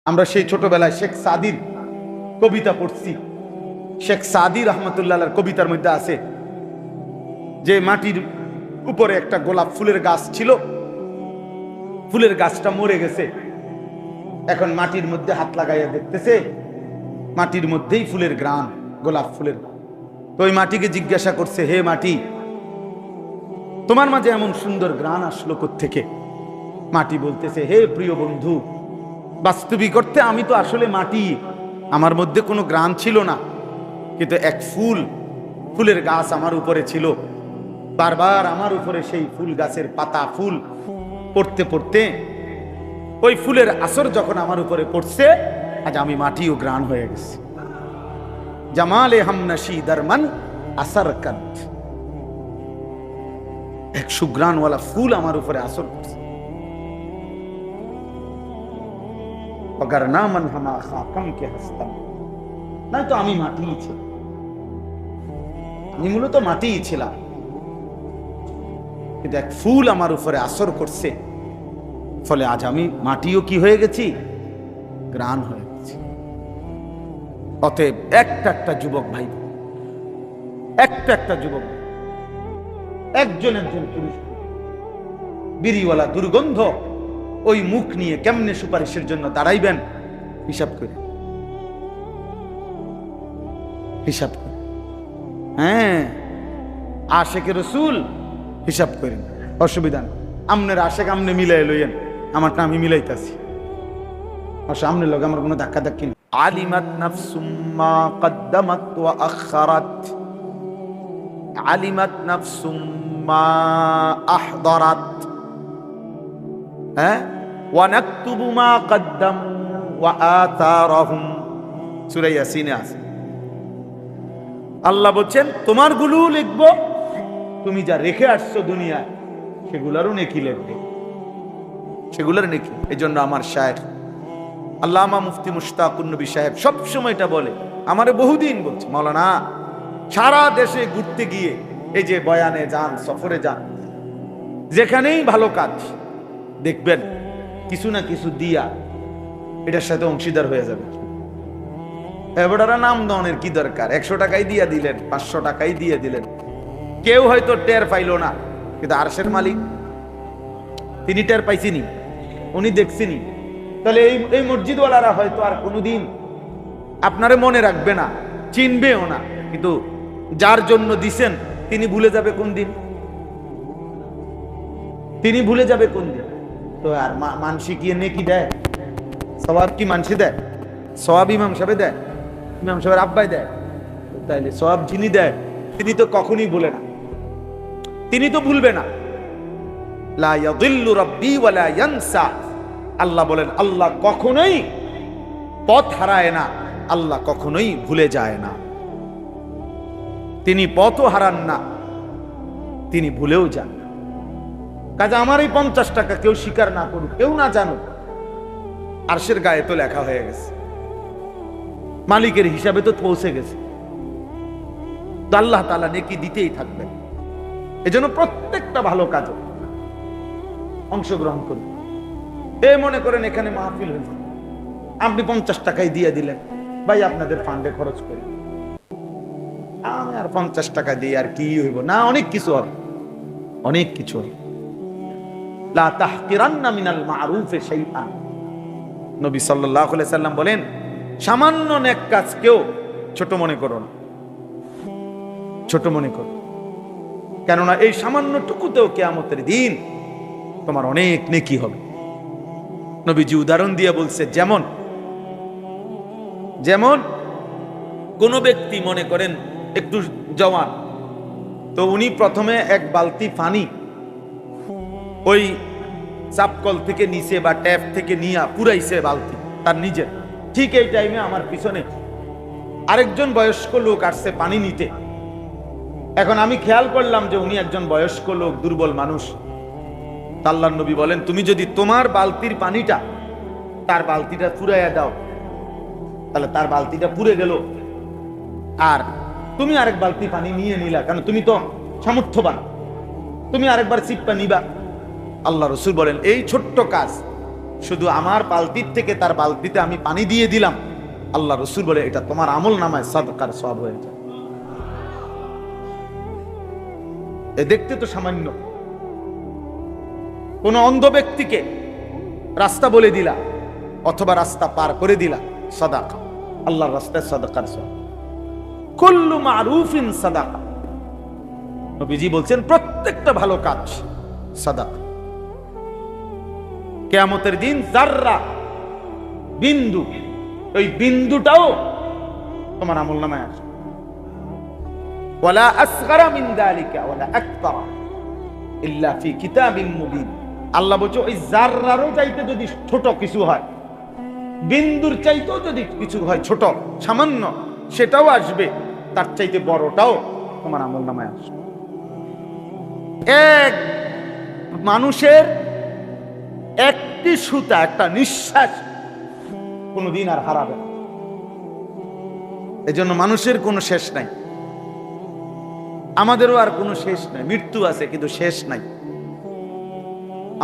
আমরা সেই ছোটবেলায় শেখ সাদির কবিতা পড়ছি। শেখ সাদি রহমতুল্লাহর কবিতার মধ্যে আছে যে মাটির উপরে একটা গোলাপ ফুলের গাছ ছিল, ফুলের গাছটা মরে গেছে। এখন মাটির মধ্যে হাত লাগাইয়া দেখতেছে মাটির মধ্যেই ফুলের গ্রাম, গোলাপ ফুলের। তো ওই মাটিকে জিজ্ঞাসা করছে, হে মাটি, তোমার মাঝে এমন সুন্দর গ্রাণ আসলো কোত্থেকে? মাটি বলতেছে, হে প্রিয় বন্ধু, বাস্তবিক অর্থে আমি তো আসলে মাটি, আমার মধ্যে কোনো গ্রাণ ছিল না, কিন্তু এক ফুলের গাছ আমার উপরে ছিল। বারবার আমার উপরে সেই ফুল গাছের পাতা ফুল পড়তে পড়তে ওই ফুলের আসর যখন আমার উপরে পড়ছে, আজ আমি মাটিও গ্রাণ হয়ে গেছি। জামালে হামনাশি দারমান আসার কান্ত, এক সুগ্রাণওয়ালা ফুল আমার উপরে আসর করছে। অগার না মান হামা খাকাম কে হাসতাম, না তো আমি মাটিই ছিলাম, আমি মূলত মাটিই ছিলাম, কিন্তু এক ফুল আমার উপরে আসর করছে, ফলে আজ আমি মাটিও কি হয়ে গেছি, গ্রাণ হয়ে গেছি। অতএব একটা যুবক ভাই, একটা যুবক, একজন পুরুষ বিড়িওয়ালা দুর্গন্ধ ওই মুখ নিয়ে কেমনে সুপারিশের জন্য দাঁড়াইবেন, হিসাব করে হ্যাঁ, আশেকে রসুল হিসাব করেন, অসুবিধা নেই। আমনের আশেক আমনে মিলাই লইয়েন, আমারটা আমি মিলাইতেছি, আমনের লগে আমার কোনো ধাক্কা ধাক্কি নেই। আলিমাত নাফসুম মা কদ্দামাত ওয়া আখারাত, আলিমাত নাফসুম মা আহদারাত, হ্যাঁ, ওয়া নাকতুবু মা কদ্দামু ওয়া আতারাহুম, সূরা ইয়াসিনে আছে। আল্লাহ বলছেন তোমার গুলো লিখবো, তুমি যা রেখে আসছো দুনিয়ায় সেগুলোরও নেকি লিখবে, সেগুলোর নেকি। এই জন্য আমার শায়েখ আল্লামা মুফতি মুশতাকুন নবী সাহেব সবসময় এটা বলে, আমারে বহুদিন বলছে, মাওলানা সারা দেশে ঘুরতে গিয়ে, এই যে বয়ানে যান, সফরে যান, যেখানেই ভালো কাজ দেখবেন কিছু না কিছু দিয়া এটার সাথে অংশীদার হয়ে যাবে। এবারে নাম দনের কি দরকার, 100 টাকাই দিয়ে দিলেন, 500 টাকাই দিয়ে দিলেন, কেউ হয়তো টের পাইল না, কিন্তু আরশের মালিক তিনি টের পাইছিনি, উনি দেখছিনি। তাহলে এই মসজিদওয়ালারা হয়তো আর কোনোদিন আপনারে মনে রাখবে না, চিনবেও না, কিন্তু যার জন্য দিছেন তিনি ভুলে যাবে কোন দিন, তিনি ভুলে যাবে কোন দিন। তো আর মানসি কি নেকি দেয়, সওয়াব কি মানসি দেয়? সওয়াব ইমাম সাহেব দেয়, ইমাম সাহেবের আব্বাই দেয়। তাইলে সওয়াব যিনি দেয় তিনি তো কখনোই ভুলে না, তিনি তো ভুলবে না। লা ইয়াদিল্লু রাব্বি ওয়া লা ইয়ানসা, আল্লাহ বলেন আল্লাহ কখনোই পথ হারায় না, আল্লাহ কখনোই ভুলে যায় না, তিনি পথও হারান না, তিনি ভুলেও যান না। কাজে আমার এই 50 টাকা কেউ স্বীকার না করুক, কেউ না জানুক, আরশের গায়ে তো লেখা হয়ে গেছে, মালিকের হিসাবে তো পৌঁছে গেছে। তো আল্লাহ তাআলা নেকি দিতেই থাকবেন। এজন্য প্রত্যেকটা ভালো কাজে অংশগ্রহণ করুন। এই মনে করেন এখানে মাহফিল হয়েছে, আপনি 50 টাকাই দিয়ে দিলেন, ভাই আপনাদের ফান্ডে খরচ করি, আমি আর 50 টাকা দিয়ে আর কি হইব না, অনেক কিছু হবে, অনেক কিছু হবে। লা তাহকিরান্না মিনাল মারুফে শাইআন, নবী সাল্লাল্লাহু আলাইহি সাল্লাম বলেন সামান্য নেক কাজকেও ছোট মনে করো না, ছোট মনে করো, কেননা এই সামান্যটুকুতেও কিয়ামতের দিন তোমার অনেক নেকি হবে। নবীজি উদাহরণ দিয়ে বলছে, যেমন কোন ব্যক্তি মনে করেন একটু জওয়ান, তো উনি প্রথমে এক বালতি পানি ওই চাপকল থেকে নিচে বা ট্যাপ থেকে নিয়ে পুরাইছে বালতি তার নিজের। ঠিক এই টাইমে আমার পিছনে আরেকজন বয়স্ক লোক আসছে পানি নিতে। এখন আমি খেয়াল করলাম যে উনি একজন বয়স্ক লোক, দুর্বল মানুষ। আল্লাহর নবী বলেন, তুমি যদি তোমার বালতির পানিটা তার বালতিটা পুরাইয়া দাও, তাহলে তার বালতিটা পুড়ে গেল, আর তুমি আরেক বালতি পানি নিয়ে নিলা, কারণ তুমি তো সামর্থ্যবান, তুমি আরেকবার চিপ্পা নিবা। আল্লাহ রসুল বলেন এই ছোট্ট কাজ শুধু আমার বালতির থেকে তার বালতিতে আমি পানি দিয়ে দিলাম, আল্লাহ রসুল বলে এটা তোমার আমল নামায় সাদকার সওয়াব হয়ে যায়। এ দেখতে তো সামান্য, কোন অন্ধ ব্যক্তিকে রাস্তা বলে দিলা অথবা রাস্তা পার করে দিলা, সাদাকা, আল্লাহর রাস্তায় সাদাকার সওয়াব। কুল্লু মারুফিন সাদাকা, নবীজি বলছেন প্রত্যেকটা ভালো কাজ সাদাকা। কিয়ামতের দিন যাররা, বিন্দু, ওই বিন্দুটাও তোমার আমলনামায় আসবে। ওয়ালা আসগারা মিন যালিকা ওয়ালা আকবারা ইল্লা ফি কিতাবিন মুবিন। আল্লাহ বলছে ওই যাররারও চাইতে যদি ছোট কিছু হয়, বিন্দুর চাইতেও যদি কিছু হয় ছোট সামান্য, সেটাও আসবে, তার চাইতে বড়টাও তোমার আমলনামায় আসবে। এক মানুষের একটি সুতা, একটা নিঃশ্বাস কোনদিন আর হারাবে না। এজন্য মানুষের কোনো শেষ নাই, আমাদেরও আর কোনো শেষ নাই। মৃত্যু আছে কিন্তু শেষ নাই।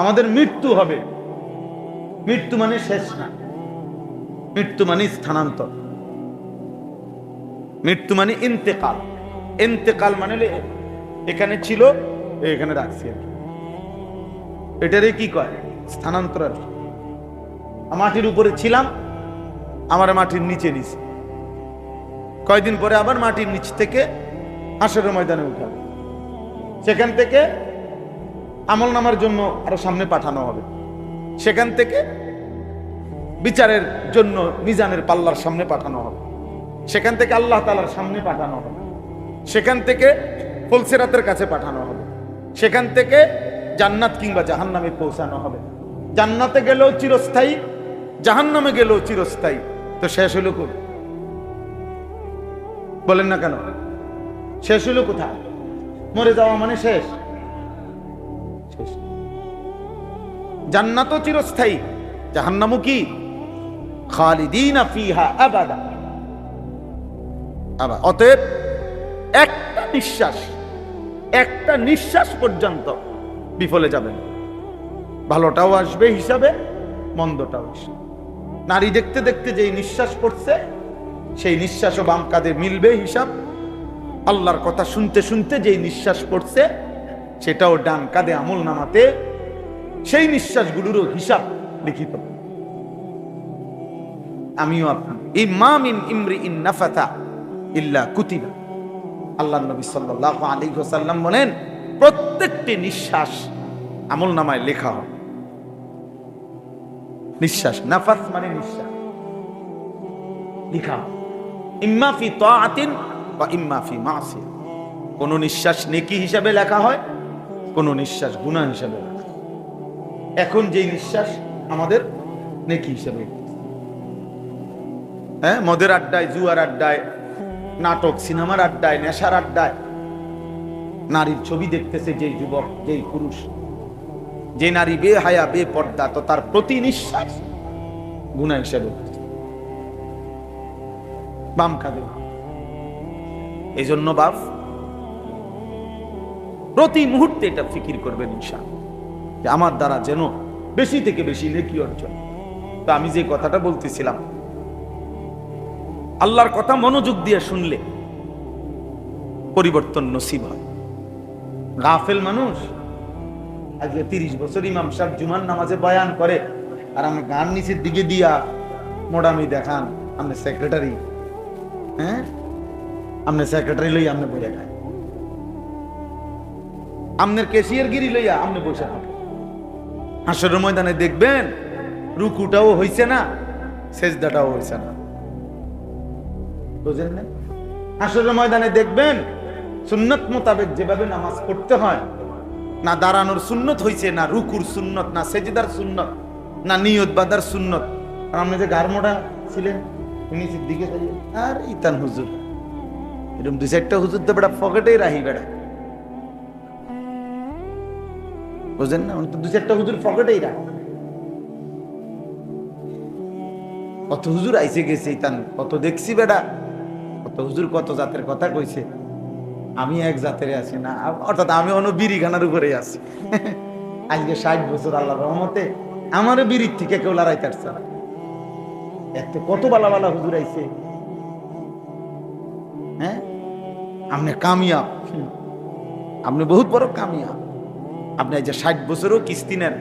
আমাদের মৃত্যু হবে, মৃত্যু মানে শেষ না, মৃত্যু মানে স্থানান্তর, মৃত্যু মানে ইন্তেকাল। ইন্তেকাল মানে এখানে ছিল এখানে রাখছি, এটারে কি কয়? স্থানান্তর। মাটির উপরে ছিলাম, আমার মাটির নিচে নিছি, কয়দিন পরে আবার মাটির নিচ থেকে হাসরের ময়দানে উঠাবে, সেখান থেকে আমল নামার জন্য আরো সামনে পাঠানো হবে, সেখান থেকে বিচারের জন্য মিজানের পাল্লার সামনে পাঠানো হবে, সেখান থেকে আল্লাহ তাআলার সামনে পাঠানো হবে, সেখান থেকে ফুলসিরাতের কাছে পাঠানো হবে, সেখান থেকে জান্নাত কিংবা জাহান্নামে পৌঁছানো হবে। জান্নাতে গেলেও চিরস্থায়ী, জাহান্নামে গেলেও চিরস্থায়ী। তো শেষ হলো কোথায়? বলেন না কেন শেষ হলো কোথায়? মরে যাওয়া মানে শেষ? জান্নাতও চিরস্থায়ী, জাহান্নামও কি? খালিদিনা ফিহা আবাদা। অতএব একটা নিঃশ্বাস পর্যন্ত বিফলে যাবেন। ভালোটাও আসবে হিসাবে, মন্দটাও আসবে। নারী দেখতে দেখতে যেই নিঃশ্বাস পড়ছে, সেই নিঃশ্বাসও বাম কাঁধে মিলবে হিসাব। আল্লাহর কথা শুনতে শুনতে যেই নিঃশ্বাস পড়ছে, সেটাও ডান কাঁধে আমল নামাতে সেই নিঃশ্বাসগুলোরও হিসাব লিখিত। আমিও আপনার ইমা মিন ইমরিইন নাফাতা ইল্লা কুতিবা। আল্লাহর নবী সাল্লাল্লাহু আলাইহি ওয়াসাল্লাম বলেন প্রত্যেকটি নিঃশ্বাস আমল নামায় লেখা হয়। নিঃশ্বাস, নাফাস মানে নিঃশ্বাস, লেখা ইম্মা ফি তাআতিন ওয়া ইম্মা ফি মাসিয়া। কোন নিঃশ্বাস নেকি হিসাবে লেখা হয়, কোন নিঃশ্বাস গুনাহ হিসাবে লেখা হয়। এখন যেই নিঃশ্বাস আমাদের নেকি হিসাবে, হ্যাঁ, মদের আড্ডায়, জুয়ার আড্ডায়, নাটক সিনেমার আড্ডায়, নেশার আড্ডায় নারীর ছবি দেখতেছে যেই যুবক, যেই পুরুষ, যে নারী বেহায়া বেপর্দা, তো তার প্রতি নিঃশ্বাস গুনাহ হিসাবে বাম কাঁধে। এই জন্য বাপ প্রতি মুহূর্তে এটা ফিকির করবেন ইনশাআল্লাহ যে আমার দ্বারা যেন বেশি থেকে বেশি নেকি অর্জন। তো আমি যে কথাটা বলতেছিলাম, আল্লাহর কথা মনোযোগ দিয়ে শুনলে পরিবর্তন নসিব হয়। গাফেল মানুষ আজকে 30 বছর ইমাম সাহেব জুমার নামাজে বয়ান করে, আর আমি গান নিচের দিকে দিয়া মোড়ামি দেখান, আপনি সেক্রেটারি, হ্যাঁ, আপনি সেক্রেটারি লইয়া আপনি বইয়া খায়, আপনার ক্যাশিয়ার গিরি লইয়া আপনি বসে থাকেন। হাসরের ময়দানে দেখবেন রুকুটাও হইছে না, সেজদাটাও হইছে না, বুঝেন না? হাসরের ময়দানে দেখবেন সুন্নত মোতাবেক যেভাবে নামাজ পড়তে হয়, না দাঁড়ানোর সুন্নত হইছে, না রুকুর সুন্নত, না সেজদার সুন্নত, না নিয়ত বাঁধার সুন্নত। আর আপনি যে গারমোটা ছিলেন নিচের দিকে, আর ইতান হুজুর এরকম 2-4টা হুজুর তো বেটা পকেটেই রাহি বেড়া, বুঝেন না? 2-4টা হুজুর পকেটেই রাখ। কত হুজুর আইসে গেছে, ইতান কত দেখছি বেড়া, কত হুজুর কত জাতের কথা কইছে, আমি এক জাতের আছি না, অর্থাৎ আমি অন্য বিড়িখানার উপরে আছি। আজকে 60 বছর আল্লাহর রহমতে আমার বিড়ির থেকে কেউ লড়াইতে আসছে না। এত কত বালা বালা হুজুর আইছে, হ্যাঁ আপনি কামিয়াব, আপনি বহুত বড় কামিয়াব, আপনি এই যে 60 বছরও কিস্তি নেন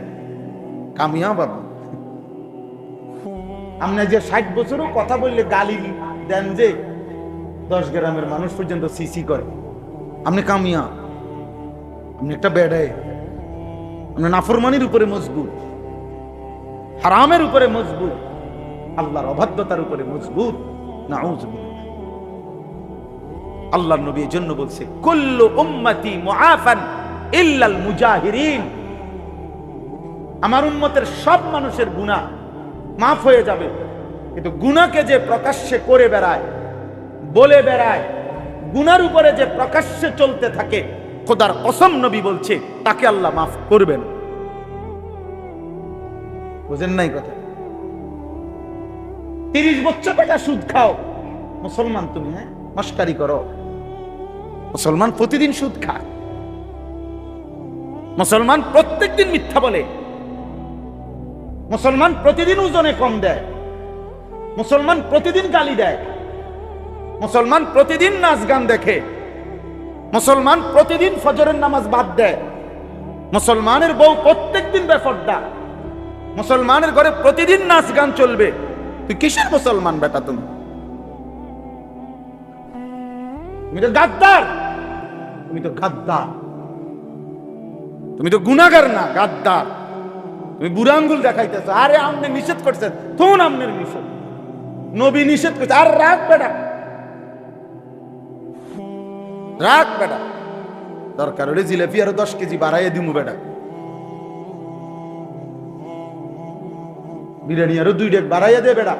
কামিয়াব, আপনি যে 60 বছরও কথা বললে গালি দেন যে 10 গ্রামের মানুষ পর্যন্ত সিসি করে, আপনি কামিয়াব, আপনি একটা বেড়ায়, আপনি নাফরমানির উপরে মজবুত, হারামের উপরে মজবুত, আল্লাহর অবাধ্যতার উপরে মজবুত। নাউযুবিল্লাহ। আল্লাহর নবী এর জন্য বলছে কুল্লু উম্মতি মুআফান ইল্লাল মুজাহিরিন, আমার উম্মতের সব মানুষের গুনাহ মাফ হয়ে যাবে, কিন্তু গুনাহকে যে প্রকাশ্যে করে বেড়ায়, বলে বেড়ায়, গুনার উপরে যে প্রকাশ্যে চলতে থাকে, খোদার কসম নবী বলছে তাকে আল্লাহ মাফ করবেন। বুঝেন নাই কথা? 30 বছর টাকা সুদ খাও মুসলমান তুমি, হ্যাঁ মস্কারি করো, মুসলমান প্রতিদিন সুদ খায়, মুসলমান প্রত্যেকদিন মিথ্যা বলে, মুসলমান প্রতিদিন ওজনে কম দেয়, মুসলমান প্রতিদিন গালি দেয়, মুসলমান প্রতিদিন নাচ গান দেখে, মুসলমান প্রতিদিন ফজরের নামাজ বাদ দেয়, মুসলমানের বউ প্রত্যেকদিন বেপরদা, মুসলমানের ঘরে প্রতিদিন নাচ গান চলবে। তুই কিসের মুসলমান বেটা? তুমি তো গাদ্দার, তুমি তো গাদ্দার, তুমি তো গুনাহগার না গাদ্দার। তুমি বুড়া আঙ্গুল দেখাইতেছ, আরে আপনি নিষেধ করছেন, তখন আপনার নিষেধ, নবী নিষেধ করছে, আর রাগ বেটা, রাগ বেটা, দরকার হলে জিলেপি আরো 10 কেজি বাড়াইয়ে দিমু বেটা, বিরিয়ানি আরো 2 ডেক বাড়াইয়া দে বেটা,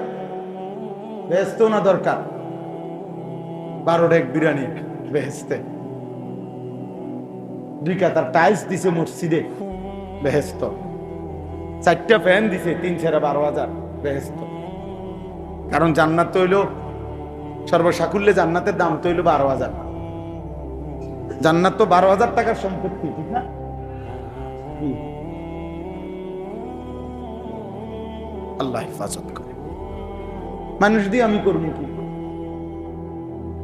ব্যস্ত না দরকার 12 ডেক বিরিয়ানি বেহেস্তে, 2 কাতার টাইলস দিছে মসজিদে বেহেস্ত, 4টা ফ্যান দিছে 3 ছেড়া 12,000 বেহেস্ত। কারণ জান্নাত তো হইল সর্বসাকুল্যে, জান্নাতের দাম তো হইল 12,000, জান্নাত তো 12,000 টাকার সম্পত্তি, ঠিক না? আল্লাহ হেফাজত করে। মানুষ দিয়ে আমি করবো কি?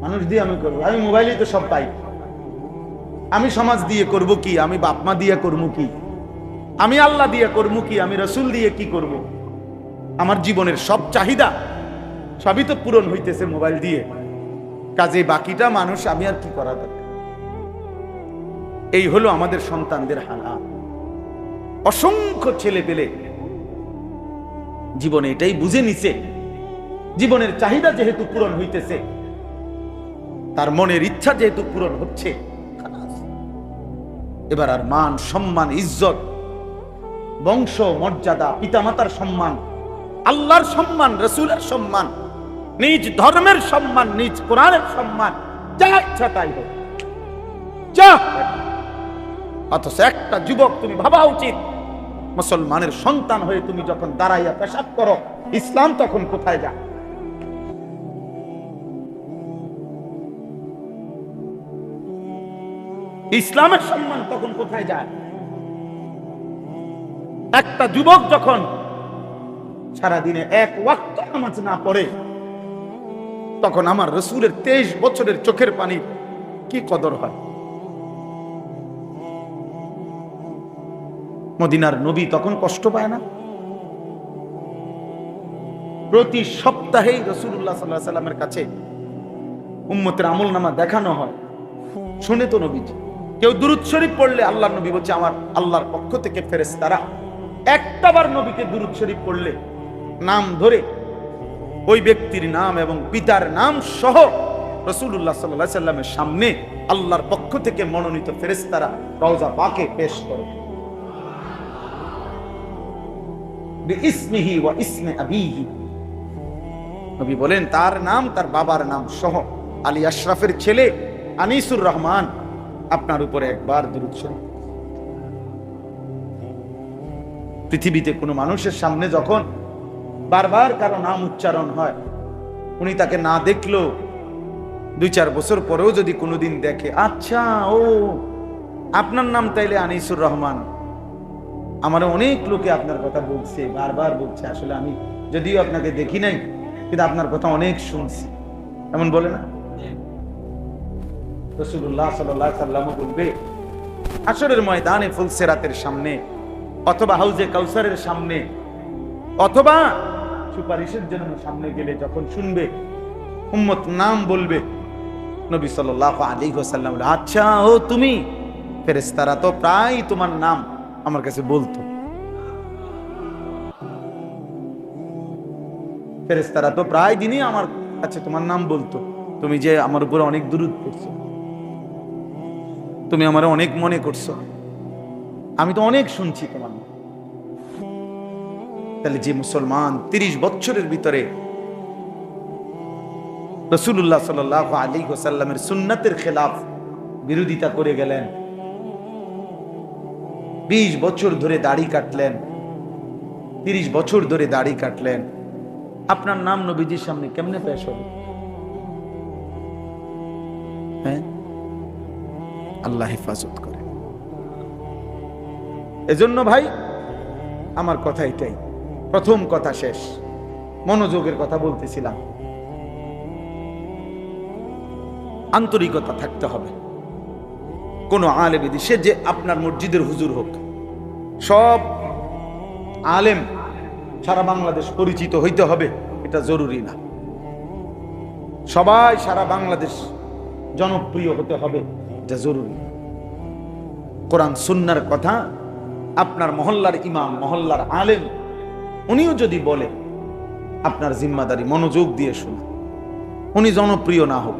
মানুষ দিয়ে আমি করবো, আমি মোবাইলে তো সব পাই, আমি সমাজ দিয়ে করব কি? আমি বাপ মা দিয়ে করবো কি? আমি আল্লাহ দিয়ে করবো কি? আমি রসুল দিয়ে কি করব? আমার জীবনের সব চাহিদা সবই তো পূরণ হইতেছে মোবাইল দিয়ে, কাজে বাকিটা মানুষ আমি আর কি করা দরকার? এই হলো আমাদের সন্তানদের হালাত। অসংখ্য ছেলে পেলে জীবনে এটাই বুঝে নিছে, জীবনের চাহিদা যেহেতু পূরণ হইতেছে, তার মনের ইচ্ছা যেহেতু পূরণ হচ্ছে, এবার আর মান সম্মান ইজ্জত, বংশ মর্যাদা, পিতামাতার সম্মান, আল্লাহর সম্মান, রসুলের সম্মান, নিজ ধর্মের সম্মান, নিজ কোরআনের সম্মান, যা ইচ্ছা তাই হোক, যা। অথচ একটা যুবক, তুমি ভাবা উচিত, মুসলমানের সন্তান হয়ে তুমি যখন দাঁড়াইয়া পেশাব করো, ইসলাম তখন কোথায় যায়? ইসলামের সম্মান তখন কোথায় যায়? একটা যুবক যখন সারাদিনে 1 ওয়াক্ত নামাজ না পড়ে, তখন আমার রসুলের 23 বছরের চোখের পানি কি কদর হয়? মদিনার নবী তখন কষ্ট পায় না? প্রতি সপ্তাহেই রাসূলুল্লাহ সাল্লাল্লাহু আলাইহি সাল্লামের কাছে উম্মতের আমলনামা দেখানো হয়, শুনে তো নবীজি। কেউ দুরূদ শরীফ পড়লে আল্লাহর নবী বলছে আমার আল্লাহর পক্ষ থেকে ফেরেশতারা একটাবার নবীকে দুরূদ শরীফ পড়লে নাম ধরে ওই ব্যক্তির নাম এবং পিতার নাম সহ রাসূলুল্লাহ সাল্লাল্লাহু আলাইহি সাল্লামের সামনে আল্লাহর পক্ষ থেকে মনোনীত ফেরেশতারা রওজা পাকে পেশ করে, বিইসমিহি ওয়া ইসমি আবিহি। নবী বলেন তার নাম, তার বাবার নাম সহ, আলী আশরাফের ছেলে আনিসুর রহমান, আপনার উপরে একবার দুরূদ শরীফ। পৃথিবীতে কোনো মানুষের সামনে যখন বারবার কারো নাম উচ্চারণ হয়, উনি তাকে না দেখলো 2-4 বছর পরেও যদি কোনোদিন দেখে, আচ্ছা ও আপনার নাম তাইলে আনিসুর রহমান, আমার অনেক লোকে আপনার কথা বলছে, বারবার বলছে, আসলে আমি যদিও আপনাকে দেখি নাই কিন্তু আপনার কথা অনেক শুনছি, এমন বলে না? রাসূলুল্লাহ সাল্লাল্লাহু আলাইহি ওয়াসাল্লাম বলবে হাশরের ময়দানে ফুলসিরাতের সামনে অথবা হাউজে কাউসারের সামনে অথবা সুপারিশের জন্য সামনে গেলে যখন শুনবে উম্মত নাম বলবে, নবী সাল্লাল্লাহু আলাইহি ওয়াসাল্লাম বলে, আচ্ছা ও তুমি, ফেরেশতারা তো প্রায় তোমার নাম আমার কাছে বলতো, ফেরেশতারা তো প্রায় দিনই আমার কাছে তোমার নাম বলতো, তুমি যে আমার উপর অনেক দুরূদ পড়ছো, তুমি আমার অনেক মনে করছো, আমি তো অনেক শুনছি তোমার নাম। তাহলে যে মুসলমান 30 বছরের ভিতরে রাসূলুল্লাহ সাল্লাল্লাহু আলাইহি ওয়াসাল্লামের সুন্নাতের খেলাফ বিরোধিতা করে গেলেন, 20 বছর ধরে দাড়ি কাটলেন, 30 বছর ধরে দাড়ি কাটলেন, আপনার নাম নবীজির সামনে কেমনে পেশ হবে? হ্যাঁ, আল্লাহ হেফাজত করে। এজন্য ভাই আমার কথা এটাই, প্রথম কথা শেষ, মনোযোগের কথা বলতেছিলাম। আন্তরিকতা থাকতে হবে। কোন আলেম, সে যে আপনার মসজিদের হুজুর হোক, সব আলেম সারা বাংলাদেশ পরিচিত হইতে হবে এটা জরুরি না। সবাই সারা বাংলাদেশ জনপ্রিয় হতে হবে এটা জরুরি। কোরআন সুন্নাহর কথা আপনার মহল্লার ইমাম, মহল্লার আলেম, উনিও যদি বলে, আপনার জিম্মাদারি মনোযোগ দিয়ে শোনা। উনি জনপ্রিয় না হোক,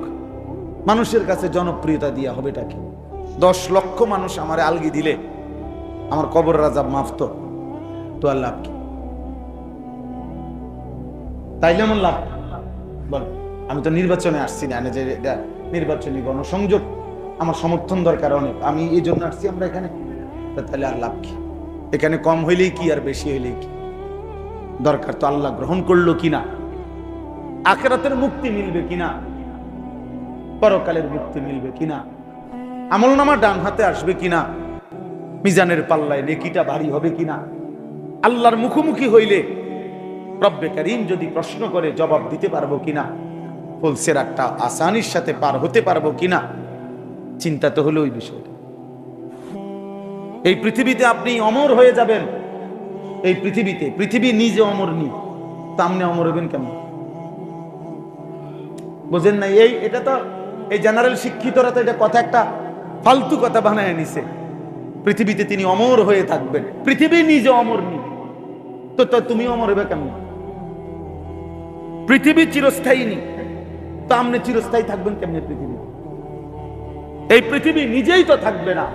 মানুষের কাছে জনপ্রিয়তা দিয়া হবেটা কি? 10 লক্ষ মানুষ আমারে আলগি দিলে আমার কবর রাজাব মাফ তো আর লাভ কি? তাইলে আমার লাভ বল? আমি তো নির্বাচনে আসছি না, যে এটা নির্বাচনী গণসংযোগ, আমার সমর্থন দরকার অনেক, আমি এই জন্য আসছি আমরা এখানে, তাহলে আর লাভ কি? এখানে কম হইলেই কি আর বেশি হইলেই কি? দরকার তো আল্লাহ গ্রহণ করলো কিনা, আখিরাতের মুক্তি মিলবে কিনা, পরকালের মুক্তি মিলবে কিনা, আমলনামা ডান হাতে আসবে কিনা, মিজানের পাল্লায় নেকিটা ভারী হবে কিনা, আল্লাহর মুখোমুখি হইলে রব্বে কারীম যদি প্রশ্ন করে জবাব দিতে পারবো কিনা, ফুলসিরাতটা আসানির সাথে পার হতে পারবো কিনা, চিন্তা তো হলো ওই বিষয়টা। এই পৃথিবীতে আপনি অমর হয়ে যাবেন, এই পৃথিবীতে, পৃথিবী নিজে অমর নি, সামনে অমর হবেন কেমন? বুঝেন না? এটা তো এই জেনারেল শিক্ষিতরা তো এটা কথা একটা ফালতু কথা বানায় নিছে। পৃথিবীতে তিনি অমর হয়ে থাকবেন, পৃথিবী নিজে অমর নি, তো তুমি অমর হবে কেমন? পৃথিবী চিরস্থায়ী নি, তো আপনি চিরস্থায়ী থাকবেন কেমনে পৃথিবী? এই পৃথিবী নিজেই তো থাকবে না।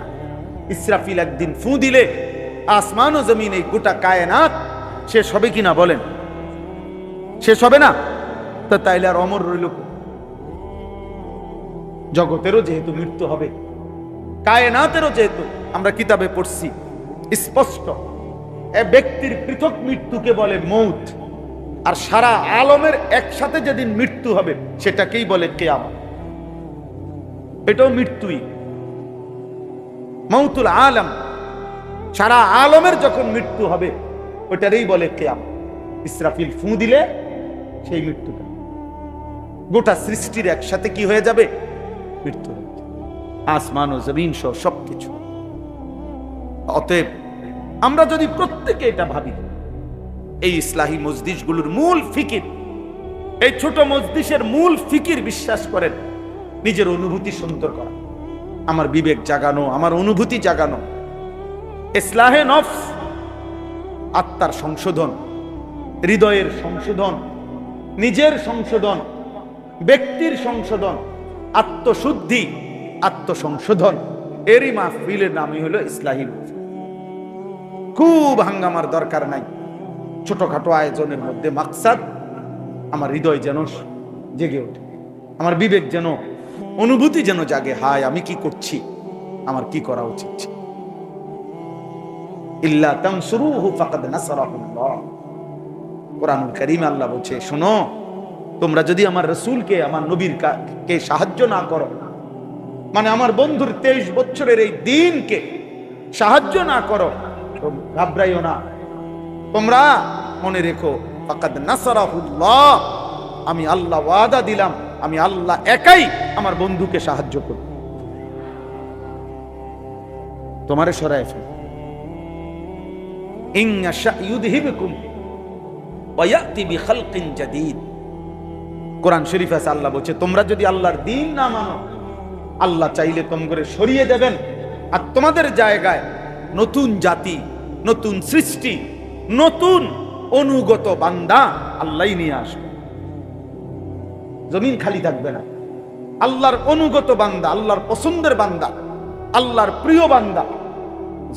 ইসরাফিল একদিন ফু দিলে আসমান ও জমিন, এই গোটা কায়নাত শেষ হবে কিনা বলেন? শেষ হবে না, তো তাইলে আর অমর রইল? জগতেরও যেহেতু মৃত্যু হবে, কায়নাতেরও যেহেতু আমরা কিতাবে পড়ছি স্পষ্ট, ব্যক্তির পৃথক মৃত্যুকে বলে মৌত, আর সারা আলমের একসাথে যেদিন মৃত্যু হবে সেটাকেই বলে কিয়ামত। এটাও মৃত্যুই, মৌতুল আলম, সারা আলমের যখন মৃত্যু হবে ওটারই বলে কিয়ামত। ইসরাফিল ফু দিলে সেই মৃত্যুটা গোটা সৃষ্টির একসাথে কি হয়ে যাবে? মৃত্যু, আসমান ও জমিন সহ সবকিছু। অতএব আমরা যদি প্রত্যেকে এটা ভাবি, এই ইসলাহী মজলিসগুলোর মূল ফিকির, এই ছোট মজলিসের মূল ফিকির বিশ্বাস করেন, নিজের অনুভূতি সুন্দর করা, আমার বিবেক জাগানো, আমার অনুভূতি জাগানো, ইসলাহে নফস, আত্মার সংশোধন, হৃদয়ের সংশোধন, নিজের সংশোধন, ব্যক্তির সংশোধন, আত্মশুদ্ধি, আত্মসংশোধন, এরই মাহফিলের নামই হলো ইসলাহী মাহফিল। খুব হাঙ্গামার দরকার নাই, ছোটখাটো আয়োজনের মধ্যে মাকসাদ আমার হৃদয় যেন জেগে ওঠে, আমার বিবেক যেন, অনুভূতি যেন জাগে, হায় আমি কি করছি, আমার কি করা উচিত। ইল্লা তানসুরুহু ফাকাদ নাসারাহুল্লাহ, কোরআনুল কারীমে আল্লাহ বলছে, শোনো, তোমরা যদি আমার রাসূলকে, আমার নবীর কে সাহায্য না করো, মানে আমার বন্ধুর 23 বছরের এই দ্বীনকে সাহায্য না করো, ঘাবড়াইও না, তোমরা মনে রেখো ফাকাদ নাসারাহুল্লাহ, আমি আল্লাহ ওয়াদা দিলাম, আমি আল্লাহ একাই আমার বন্ধুকে সাহায্য করব। তোমারে সরায় ফেল। ইন ইয়াশা ইউযহিবকুম ওয়া ইয়াতি বিখালকিন জাদীদ। কোরআন শরীফ আছে, আল্লাহ বলছে তোমরা যদি আল্লাহর দ্বীন না মানো, আল্লাহ চাইলে তোমরা সরিয়ে দেবেন, আর তোমাদের জায়গায় নতুন জাতি, নতুন সৃষ্টি, নতুন অনুগত বান্দা আল্লাহই নিয়ে আসবে। জমিন খালি থাকবে না। আল্লাহর অনুগত বান্দা, আল্লাহর পছন্দের বান্দা, আল্লাহর প্রিয় বান্দা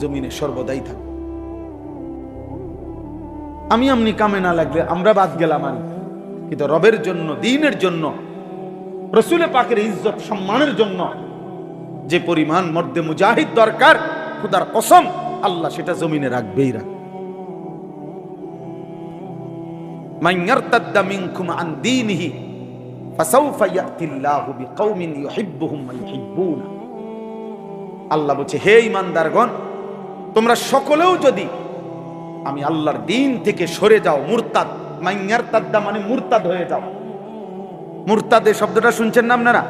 জমিনে সর্বদাই থাকবে। আমি আমনি কামে না লাগলে আমরা বাদ গেলাম, কিন্তু রবের জন্য, দ্বীনের জন্য, রাসূল পাকের ইজ্জত সম্মানের জন্য যে পরিমাণ মর্দে মুজাহিদ দরকার, খোদার কসম আল্লাহ সেটা জমিনে রাখবেই রাখবে। মান ইয়ারতাদ্দা মিনকুম আন দীনিহি ফাসাউফা ইয়াতিল্লাহু বিকওমিন ইউহিব্বুহুম ওয়া ইউহিব্বুনা। আল্লাহ বলছে, হে ঈমানদারগণ, তোমরা সকলেও যদি আমি আল্লাহর দ্বীন থেকে সরে যাও, মুরতাদ, মান ইয়ারতাদ্দা মানে মুরতাদ হয়ে যাও। মুরতাদের শব্দটা শুনছেন না আপনারা?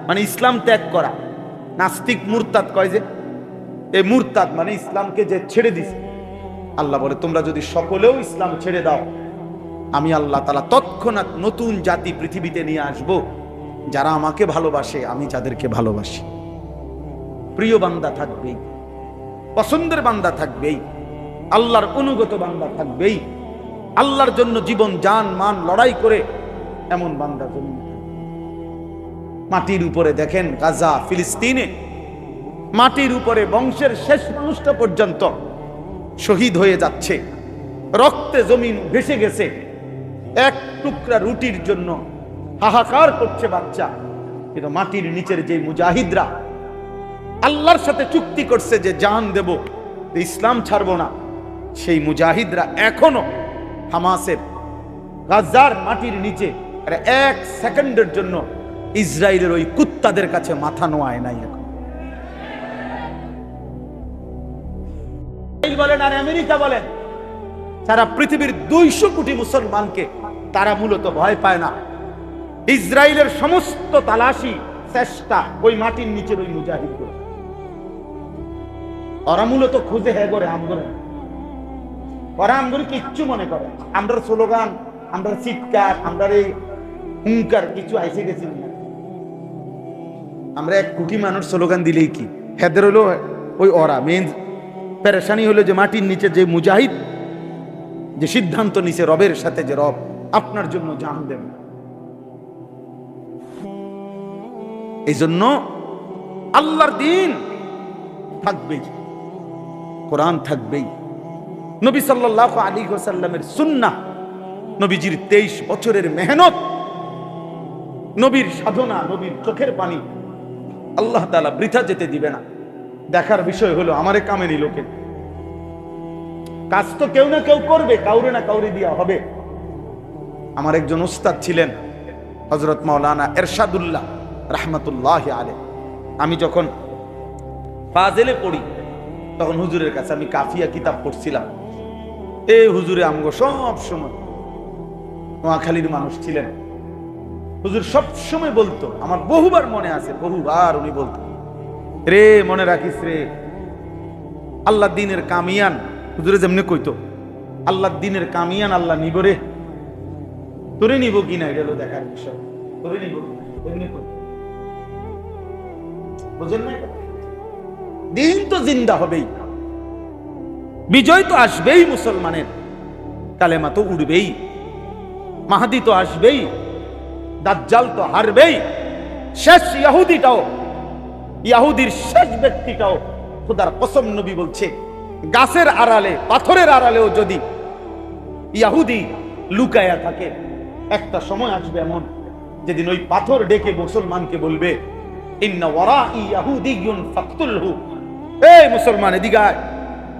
মানে ইসলাম ত্যাগ করা। নাস্তিক মুরতাদ কয় যে, এই মুরতাদ মানে ইসলামকে যে ছেড়ে দিছে। আল্লাহ বলে তোমরা যদি সকলেও ইসলাম ছেড়ে দাও, আমি আল্লাহ তাআলা তৎক্ষণাৎ নতুন জাতি পৃথিবীতে নিয়ে আসব, যারা আমাকে ভালোবাসে, আমি যাদেরকে ভালোবাসি। প্রিয় বান্দা থাকবেই, পছন্দের বান্দা থাকবেই, আল্লাহর অনুগত বান্দা থাকবেই, আল্লাহর জন্য জীবন জান মান লড়াই করে এমন বান্দা জন্ম। মাটির উপরে দেখেন গাজা, ফিলিস্তিনে মাটির উপরে বংশের শেষ মানুষটা পর্যন্ত শহীদ হয়ে যাচ্ছে, রক্তে জমিন ভেসে গেছে, এক টুকরা রুটির জন্য হাহাকার করছে বাচ্চা। কিন্তু মাটির নিচের যে মুজাহিদরা আল্লাহর সাথে চুক্তি করছে যে জান দেব, ইসলাম ছাড়বো না, সেই মুজাহিদরা এখনো হামাসের গাজার মাটির নিচে এক সেকেন্ডের জন্য ইসরায়েলের ওই কুত্তাদের কাছে মাথা নোয়ায় নাই। এখন বলেন আর আমেরিকা বলেন, সারা পৃথিবীর 200 কোটি মুসলমানকে তারা মূলত ভয় পায় না। ইসরায়েলের সমস্ত তালাশি চেষ্টা ওই মাটির নিচের ওই মুজাহিদ, ওরা মূলত খুঁজে হ্যাঁ করে আমগরে, ওরা আমগরে কিচ্ছু মনে করে। আমরা স্লোগান, আমরা চিৎকার, আমরা এই হুঙ্কার কিছু আইসে গেছি না। আমরা 1 কোটি মানুষ স্লোগান দিলেই কি হেদের হলো ওই ওরা মেন পেরেশানি হলো যে মাটির নিচে যে মুজাহিদ যে সিদ্ধান্ত নিছে রবের সাথে, যে রব আপনার জন্য জান দেন, এই জন্য আল্লাহর দ্বীন থাকবেই, কোরআন থাকবেই, নবী সাল্লাল্লাহু আলাইহি ওয়াসাল্লামের সুন্নাহ, নবীজির 23 বছরের মেহনত, নবীর সাধনা, নবীর চোখের পানি আল্লাহ তাআলা বৃথা যেতে দিবে না। দেখার বিষয় হলো আমারে কামেনি লোকে কাজ তো কেউ না কেউ করবে, কাউরে না কাউরে দিয়া হবে। আমার একজন উস্তাদ ছিলেন হযরত মাওলানা এরশাদুল্লাহ রাহমাতুল্লাহি আলাইহি। আমি যখন ফাজেলে পড়ি তখন হুজুরের কাছে আমি কাফিয়া কিতাব পড়ছিলাম। এই হুজুরে আমগো সব সময় নোয়াখালীর মানুষ ছিলেন। হুজুর সব সময় বলতো, আমার বহুবার মনে আছে, বহুবার উনি বলতো, রে মনে রাখিস রে, আল্লাহ দ্বীনের কামিয়ান, হুজুরে যেমনি কইতো, আল্লাহ দ্বীনের কামিয়ান আল্লাহ নিব রে, তোরে নিব কিনা গেল দেখার বিষয়, তোরে নিব এমনি কই, বুঝেন না? দ্বীন তো জিন্দা হবেই, বিজয় তো আসবেই মুসলমানের, কালেমা তো উড়বেই, মাহাদি তো আসবেই, দাজ্জাল তো হারবেই, শেষ ইহুদিটাও, ইহুদির শেষ ব্যক্তিটাও, খোদার কসম নবী বলছে গাছের আড়ালে, পাথরের আড়ালেও যদি ইহুদি লুকায়া থাকে, একটা সময় আসবে এমন যেদিন ওই পাথর ডেকে মুসলমানকে বলবে, ইন্না ওয়ারাই ইয়াহুদিয়ুন ফাকতুলহু, এই মুসলমান এদিকে আয়,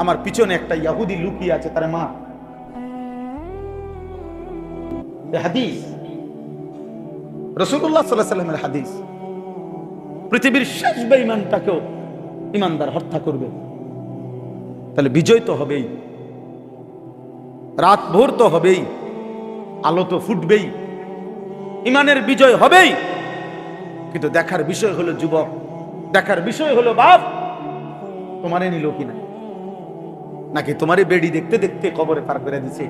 আমার পিছনে একটা ইহুদি লুকিয়ে আছে, তার মা। হাদিস রাসূলুল্লাহ সাল্লাল্লাহু আলাইহি ওয়াসাল্লামের হাদিস। পৃথিবীর শেষ বেঈমানটাকেও ইমানদার হত্যা করবে, তাহলে বিজয় তো হবেই। রাত ভোর তো হবেই, আলো তো ফুটবেই, ইমানের বিজয় হবেই। কিন্তু দেখার বিষয় হলো যুবক, দেখার বিষয় হলো বাপ, তোমারে নিল কিনা, নাকি তোমারে বেড়ি দেখতে দেখতে কবরে পার করে দিছে,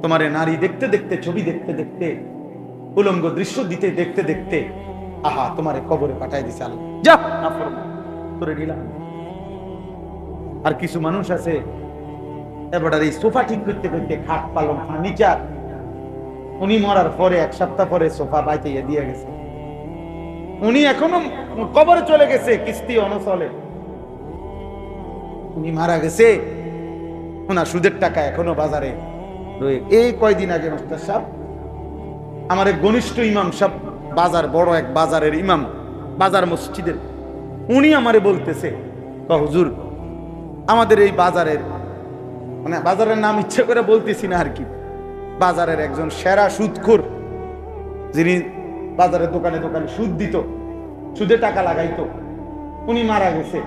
তোমারে নারী দেখতে দেখতে, ছবি দেখতে দেখতে, উলঙ্গ দৃশ্য দিতে দেখতে দেখতে আহা তোমারে কবরে পাঠায় দিছে আল্লাহ, যা নাফরমান তোরে নিলাম। আর কিছু মানুষ আছে এবার এই সোফা ঠিক করতে করতে, খাট পালং ফার্নিচার, উনি মরার পরে 1 সপ্তাহ পরে সোফা বাইতে দিয়ে গেছে, উনি এখনো কবরে চলে গেছে, কিস্তি অনচলে, উনি মারা গেছে, ওনার সুদের টাকা এখনো বাজারে রয়ে। এই কয়দিন আগে মাস্টার সাহেব, আমার এক ঘনিষ্ঠ ইমাম সাহেব, বাজার বড় এক বাজারের ইমাম, বাজার মসজিদের, উনি আমারে বলতেছে, হুজুর আমাদের এই বাজারের, মানে বাজারের নাম ইচ্ছে করে বলতেছি না আর কি, বাজারের একজন সেরা সুদখোর, যিনি বাজারের দোকানে দোকানে সুদ দিত, সুদে টাকা লাগাইতো, উনি মারা গেছে।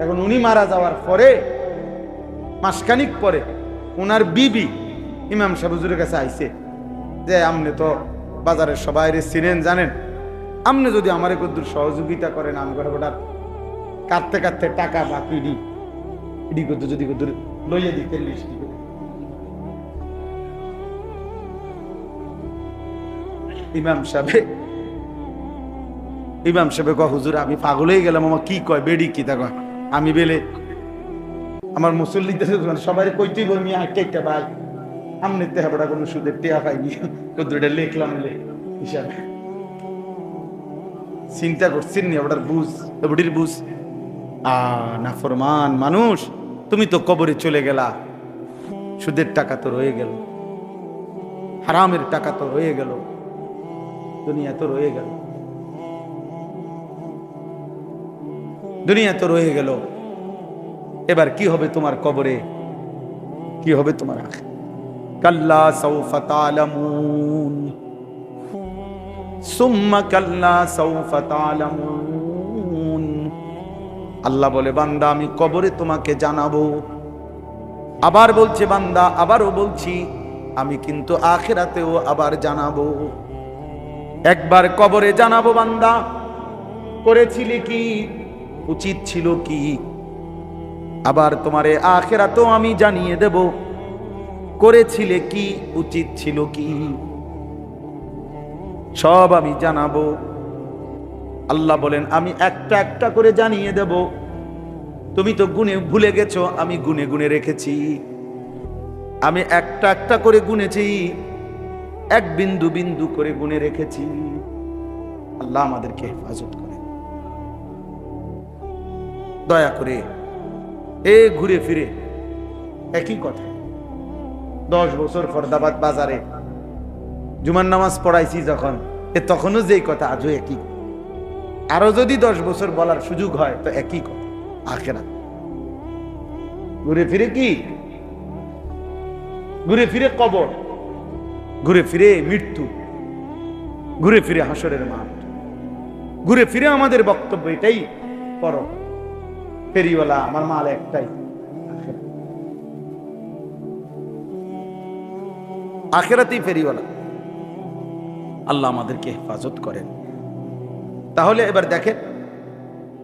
এখন উনি মারা যাওয়ার পরে মাসখানিক পরে ওনার বিবি ইমাম সাহেব হুজুরের কাছে আইছে যে আপনি তো বাজারের সবাই চিনেন জানেন, আপনি যদি আমার কদ্দুর সহযোগিতা করেন, আমি করে ওটা কাটতে কাটতে টাকা বাকি দিই, ইডি কদ্দুর যদি কদ্দুর লইয়া দিতে লিস্ট। ইমাম সাহেব কয় হুজুর আমি পাগল হয়ে গেলাম, আমার কি কয় বেড়ি কি তা কয়, আমি বেলে আমার মুসল্লিদের সবাই কইতেই বলমি একটা ভাই আমনে তেহাবড়া কোনো সুদের টেয়া পাইনি, কদ্দুরটা লিখলাম হিসাবে। চিন্তা করছেন নি ওটার বুঝ, বুড়ির বুঝ। নাফরমান মানুষ, তুমি তো কবরে চলে গেলা, সুদের টাকা তো রয়ে গেল, হারামের টাকা তো রয়ে গেল, দুনিয়া তো রয়ে গেল, দুনিয়া তো রয়ে গেল। এবার কি হবে তোমার কবরে, কি হবে তোমার আখিরাত? কাল্লা সাউফা তা'লামুন সুম্মা কাল্লা সাউফা তা'লামুন। আল্লাহ বলে বান্দা আমি কবরে তোমাকে জানাবো। আবার বলছে বান্দা, আবারও বলছি আমি কিন্তু আখিরাতেও আবার জানাবো। একবার কবরে জানাবো বান্দা করেছিলে কি, উচিত ছিল কি, আবার তোমারে আখিরাতেও আমি জানিয়ে দেব করেছিলে কি, উচিত ছিল কি, সব আমি জানাবো। আল্লাহ বলেন আমি একটা একটা করে জানিয়ে দেব। তুমি তো গুনে ভুলে গেছো, আমি গুনে গুনে রেখেছি, আমি একটা একটা করে গুনেছি, এক বিন্দু বিন্দু করে গুনে রেখেছি। আল্লাহ আমাদেরকে হেফাজত করে, দয়া করে। ঘুরে ফিরে একই কথা। 10 বছর ফরদাবাদ বাজারে জুমার নামাজ পড়াইছি যখন, তখনও যেই কথা আজও একই। আরো যদি 10 বছর বলার সুযোগ হয় তো একই কথা, আখিরাত। ঘুরে ফিরে কি? ঘুরে ফিরে কবর, ঘুরে ফিরে মৃত্যু, ঘুরে ফিরে হাসরের মাঠ, ঘুরে ফিরে আমাদের বক্তব্য এটাই, পর ফেরিওয়ালা আমার মাল একটাই, আখিরাতেই ফেরিওয়ালা। আল্লাহ আমাদেরকে হেফাজত করেন। তাহলে এবার দেখেন,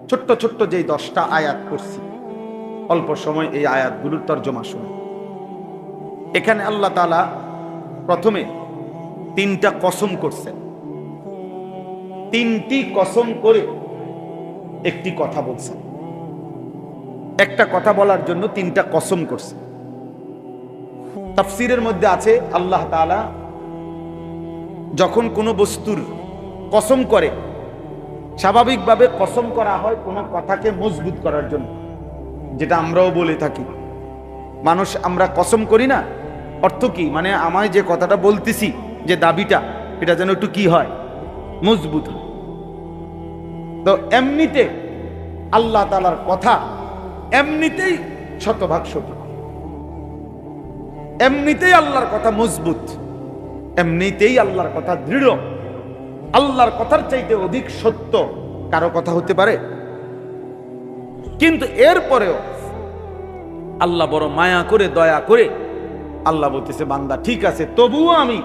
ছোট্ট ছোট্ট যেই 10টা আয়াত পড়ছি, অল্প সময় এই আয়াতগুলোর তর্জমা শুনুন। এখানে আল্লাহ তাআলা প্রথমে 3টা কসম করছেন, 3টি কসম করে একটি কথা বলছেন। একটা কথা বলার জন্য 3টা কসম করছেন। তাফসীরের মধ্যে আছে আল্লাহ তাআলা যখন কোনো বস্তুর কসম করে, স্বাভাবিকভাবে কসম করা হয় কোনো কথাকে মজবুত করার জন্য, যেটা আমরাও বলে থাকি। মানুষ আমরা কসম করি না, অর্থ কি? মানে আমায় যে কথাটা বলতেছি, যে দাবিটা, এটা যেন একটু কি হয়, মজবুত হয়। তো এমনিতে আল্লাহ তাআলার কথা এমনিতেই শতভাগ সঠিক, এমনিতেই আল্লাহর কথা মজবুত, এমনিতেই আল্লাহর কথা দৃঢ়। আল্লাহর কথার চাইতে অধিক সত্য কারো কথা হতে পারে? কিন্তু এরপরেও আল্লাহ বড় মায়া করে, দয়া করে আল্লাহ বলতেছে বান্দা ঠিক আছে, তবুও আমি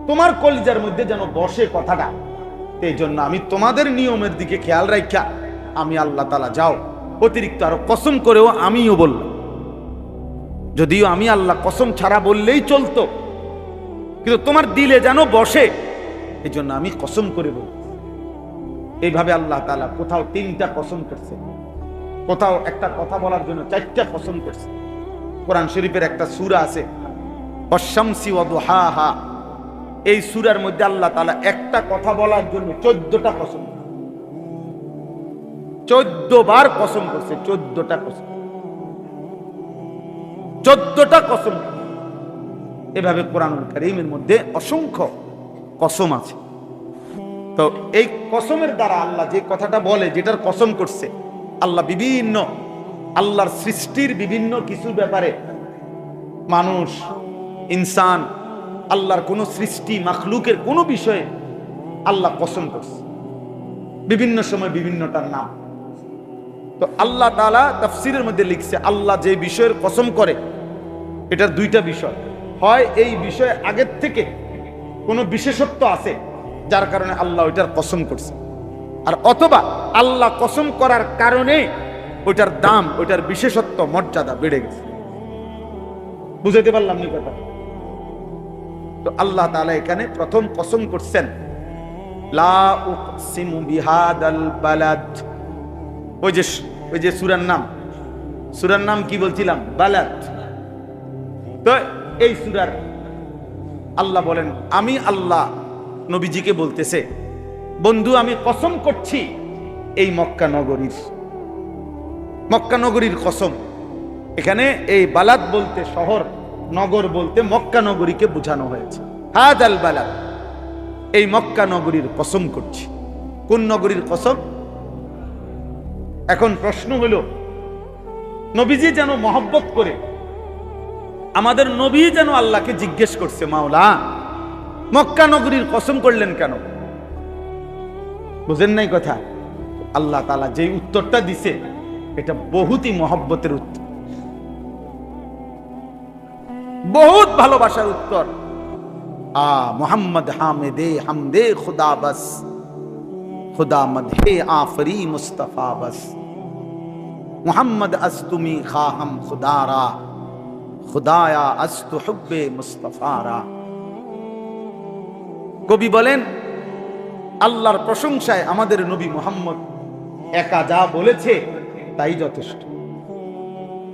তোমার কলিজার মধ্যে যেন বসে কথাটা, এই জন্য আমি তোমাদের নিয়মের দিকে খেয়াল রাখা আমি আল্লাহ তাআলা যাও অতিরিক্ত আরো কসম করেও আমিও বললাম, যদিও আমি আল্লাহ কসম ছাড়া বললেই চলতো, কিন্তু তোমার দিলে যেন বসে এই জন্য আমি কসম করে বলি। এইভাবে আল্লাহ তাআলা কোথাও 3টা কসম করছে, কোথাও একটা কথা বলার জন্য 4টা কসম করছে। কোরআন শরীফের একটা সূরা আছে ওয়াশ-শামসি ওয়া দুহাহা, এই সূরার মধ্যে আল্লাহ তাআলা একটা কথা বলার জন্য 14টা কসম, 14 বার কসম করছে, 14টা কসম, 14টা কসম। এভাবে কোরআনুল কারীমের মধ্যে অসংখ্য কসম আছে। তো এই কসমের দ্বারা আল্লাহ যে কথাটা বলে, যেটার কসম করছে, আল্লাহ বিভিন্ন আল্লাহর সৃষ্টির বিভিন্ন কিছু ব্যাপারে, মানুষ, ইনসান, আল্লাহর কোন সৃষ্টি, মাখলুকের কোন বিষয়ে আল্লাহ কসম করছে, বিভিন্ন সময় বিভিন্নটার নাম। তো আল্লাহ তাআলা তাফসীরের মধ্যে লিখছে আল্লাহ যে বিষয়ের কসম করে এটার 2টা বিষয়, হয় এই বিষয়ে আগের থেকে কোনো বিশেষত্ব আছে যার কারণে আল্লাহ ওইটার কসম করছে, আর অথবা আল্লাহ কসম করার কারণে ওইটার দাম, ওইটার বিশেষত্ব, মর্যাদা বেড়ে গেছে। বুঝাইতে পারলাম নি কথা? তো আল্লাহ তাআলা এখানে প্রথম কসম করছেন লা উকসিমু বিহাদাল বালাদ। ওই যে সূরার নাম কি বলছিলাম? বালাদ। তো এই সূরার আল্লাহ বলেন, আমি আল্লাহ নবীজিকে বলতেছে, বন্ধু আমি কসম করছি এই মক্কা নগরীর কসম। এখানে এই বালাদ বলতে শহর, নগর বলতে মক্কা নগরীকে বোঝানো হয়েছে। হাদাল বালাদ, এই মক্কা নগরীর কসম করছি। কোন নগরীর কসম? এখন প্রশ্ন হলো, নবীজি যেন মহব্বত করে, আমাদের নবী যেন আল্লাহকে জিজ্ঞেস করছে, মাওলা মক্কা নগরীর কসম করলেন কেন? বুঝেন নাই কথা? আল্লাহ তাআলা যে উত্তরটা দিছে এটা বহুতই মহব্বতের উত্তর, বহুত ভালোবাসার উত্তর। মোহাম্মদ হামদে খুদা বাস, খুদা মদহে আফরি মুস্তাফা বাস, মোহাম্মদ আস্তুমি খাহাম খুদারা, খুদায়া আস্তু হুব্বে মুস্তাফারা। কবি বলেন আল্লাহর প্রশংসায় আমাদের নবী মুহাম্মদ একা যা বলেছে তাই যথেষ্ট,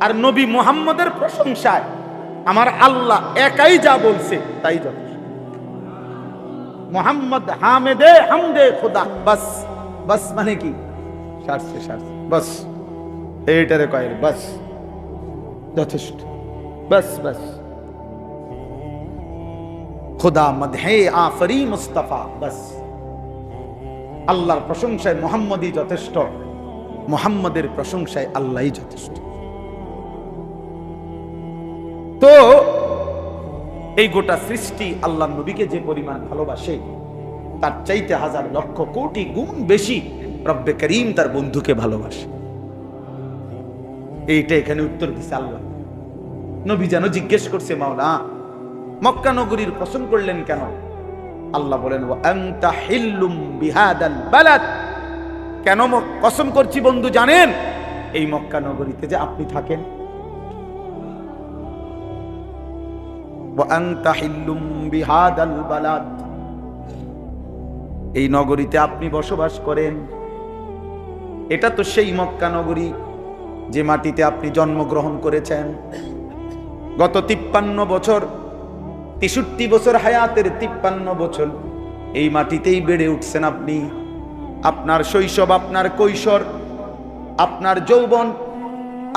আর নবী মুহাম্মদের প্রশংসায় আমার আল্লাহ একাই যা বলছে তাই যথেষ্ট। মোহাম্মদ হামদে খুদা বাস। বাস মানে কি? সারছে বাস, এইটারে কয় বাস, যথেষ্ট, বাস বাস। খুদা মদহে আফরি মুস্তাফা বাস। আল্লাহর প্রশংসায় মুহাম্মদই যথেষ্ট, মুহাম্মদের প্রশংসায় আল্লাহই যথেষ্ট। তো এই গোটা সৃষ্টি আল্লাহর নবীকে যে পরিমাণ ভালোবাসে তার চাইতে হাজার লক্ষ কোটি গুণ বেশি রব্বে করিম তার বন্ধুকে ভালোবাসে। এইটা এখানে উত্তর দিছে আল্লাহ। নবী যেন জিজ্ঞেস করছে, মাওলা মক্কা নগরীর কসম করলেন কেন? আল্লাহ বলেন, ওয়া আনতা হিল্লুম বিহাদাল বালাদ। কেন কসম করছি বন্ধু জানেন? এই মক্কা নগরীতে যে আপনি থাকেন। ওয়া আনতা হিল্লুম বিহাদাল বালাদ, এই নগরীতে আপনি বসবাস করেন। এটা তো সেই মক্কা নগরী যে মাটিতে আপনি জন্মগ্রহণ করেছেন। গত 53 বছর, 63 বছর হায়াতের 53 বছর এই মাটিতেই বেড়ে উঠছেন আপনি। আপনার শৈশব, আপনার কৈশোর, আপনার যৌবন,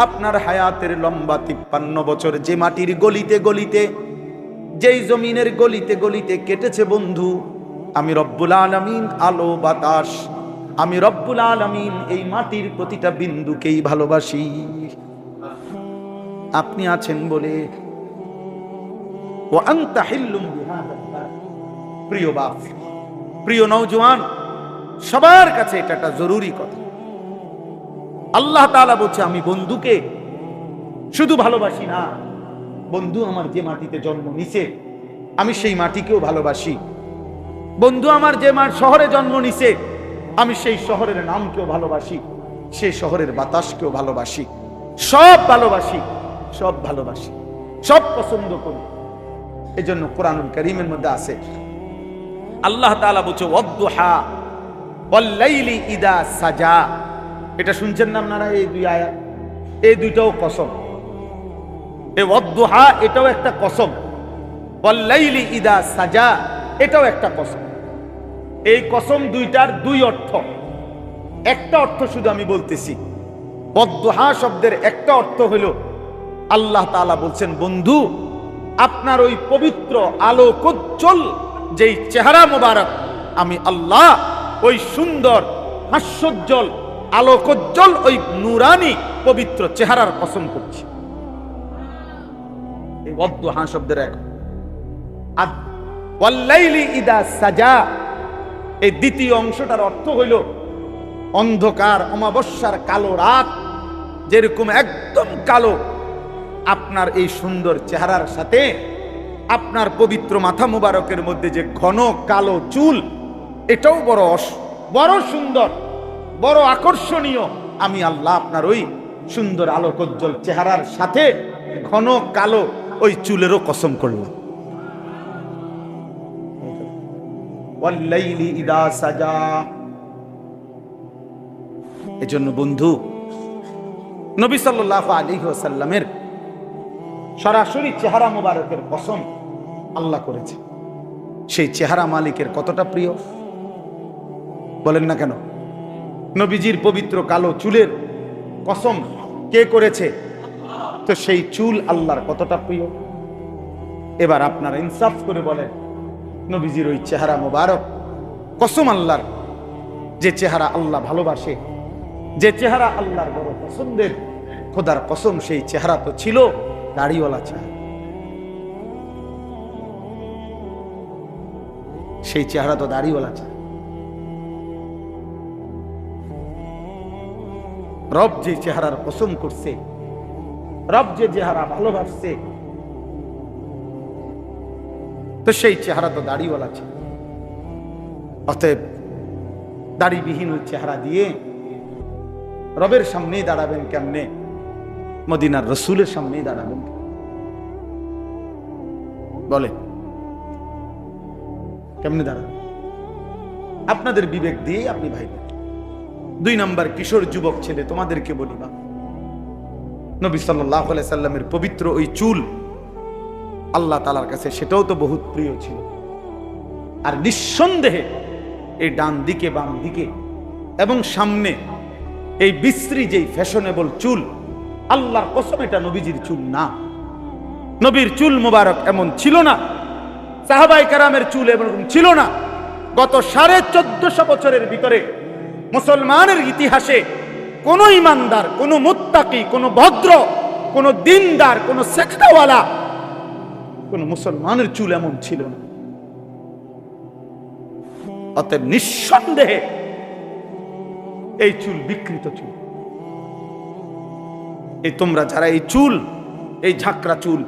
আপনার হায়াতের লম্বা 53 বছর যে মাটির গলিতে গলিতে, যেই জমিনের গলিতে গলিতে কেটেছে বন্ধু, আমি রব্বুল আলামিন আলো বাতাস, আমি রব্বুল আলামিন এই মাটির প্রতিটা বিন্দুকেই ভালোবাসি। আপনি আছেন বলে। ওয়া আনতা হিল্লুম বিহাদাল বালাদ। প্রিয় বাপ, প্রিয় নওজোয়ান, সবার কাছে এটা একটা জরুরি কথা। আল্লাহ তাআলা বলছে আমি বন্ধুকে শুধু ভালোবাসি না, বন্ধু আমার যে মাটিতে জন্ম নিছে আমি সেই মাটিকেও ভালোবাসি। বন্ধু আমার যে শহরে জন্ম নিছে আমি সেই শহরের নামকেও ভালোবাসি, সেই শহরের বাতাসকেও ভালোবাসি, সব ভালোবাসি, সব ভালোবাসি, সব পছন্দ করি। এজন্য কোরআনুল কারীমের মধ্যে আছে আল্লাহ তাআলা বলছে ওয়াদ্দুহা ওয়াল্লাইলি ইদা সাজা। এটা শুনছেন না আপনারা? এই দুই আয়াত, এই দুইটাও কসম। এই ওয়াদ্দুহা এটাও একটা কসম, ওয়াল্লাইলি ইদা সাজা এটাও একটা কসম। এই কসম দুইটার দুই অর্থ। একটা অর্থ শুধু আমি বলতেছি, ওয়াদ্দুহা শব্দের একটা অর্থ হলো আল্লাহ তাআলা বলছেন বন্ধু আপনার ওই পবিত্র আলোকোজ্জ্বল যেই চেহারা মোবারক আমি আল্লাহ ওই সুন্দর হাস্যোজ্জ্বল আলোকোজ্জ্বল ওই নূরানি পবিত্র চেহারার কসম করছি। এই ওয়াদ্দুহা শব্দের এক। আর ওয়াল্লাইলি ইদা সাজা এই দ্বিতীয় অংশটার অর্থ হইল অন্ধকার অমাবস্যার কালো রাত যেরকম একদম কালো, আপনার এই সুন্দর চেহারার সাথে আপনার পবিত্র মাথা মুবারকের মধ্যে যে ঘন কালো চুল এটাও বড় সুন্দর, বড় আকর্ষণীয়। আমি আল্লাহ আপনার ওই সুন্দর আলোকোজ্জ্বল চেহারার সাথে ঘন কালো ওই চুলেরও কসম করলাম। ওয়াল্লাইলি ইদা সাজা। এজন্য বন্ধু নবী সাল্লাল্লাহু আলাইহি ওয়াসাল্লামের সরাসরি চেহারা মুবারকের কসম আল্লাহ করেছে। সেই চেহারা মালিকের কতটা প্রিয় বলেন না কেন? নবীজির পবিত্র কালো চুলের কসম কে করেছে? তো সেই চুল আল্লাহর কতটা প্রিয়। এবার আপনারা ইনসাফ করে বলেন নবীজির ওই চেহারা মুবারক কসম আল্লাহর, যে চেহারা আল্লাহ ভালোবাসে, যে চেহারা আল্লাহর বড় পছন্দের, খোদার কসম সেই চেহারা তো ছিল দাড়িওয়ালা চেহারা। সেই চেহারা তো দাড়িওয়ালা চেহারা। রব যে চেহারার কসম করছে, রব যে চেহারা ভালোবাসছে, তো সেই চেহারা তো দাড়িওয়ালা চেহারা। অতএব দাড়িবিহীন ওই চেহারা দিয়ে রবের সামনেই দাঁড়াবেন কেমনে? মদিনার রসুলের সামনেই দাঁড়াবেন বলে কেমনে দাঁড়াবেন? আপনাদের বিবেক দিয়ে আপনি ভাই। 2 নম্বর কিশোর যুবক ছেলে তোমাদেরকে বলি, বা নবী সাল্লাল্লাহু আলাইহি সাল্লামের পবিত্র ওই চুল আল্লাহ তাআলার কাছে সেটাও তো বহুত প্রিয় ছিল। আর নিঃসন্দেহে এই ডান দিকে বাম দিকে এবং সামনে এই বিশ্রী যেই ফ্যাশনেবল চুল, আল্লাহর কসম এটা নবীজির চুল না। নবীর চুল মোবারক এমন ছিল না, সাহাবায়ে কেরামের চুল এরকম ছিল না। গত 1450 বছরের ভিতরে মুসলমানের ইতিহাসে কোন ইমানদার, কোন মুত্তাকি, কোন ভদ্র, কোন দিনদার, কোন সেজদাওয়ালা কোন মুসলমানের চুল এমন ছিল না। অতএব নিঃসন্দেহে এই চুল বিকৃত চুল। এই তোমরা যারা এই চুল, এই ঝাঁকড়া চুল,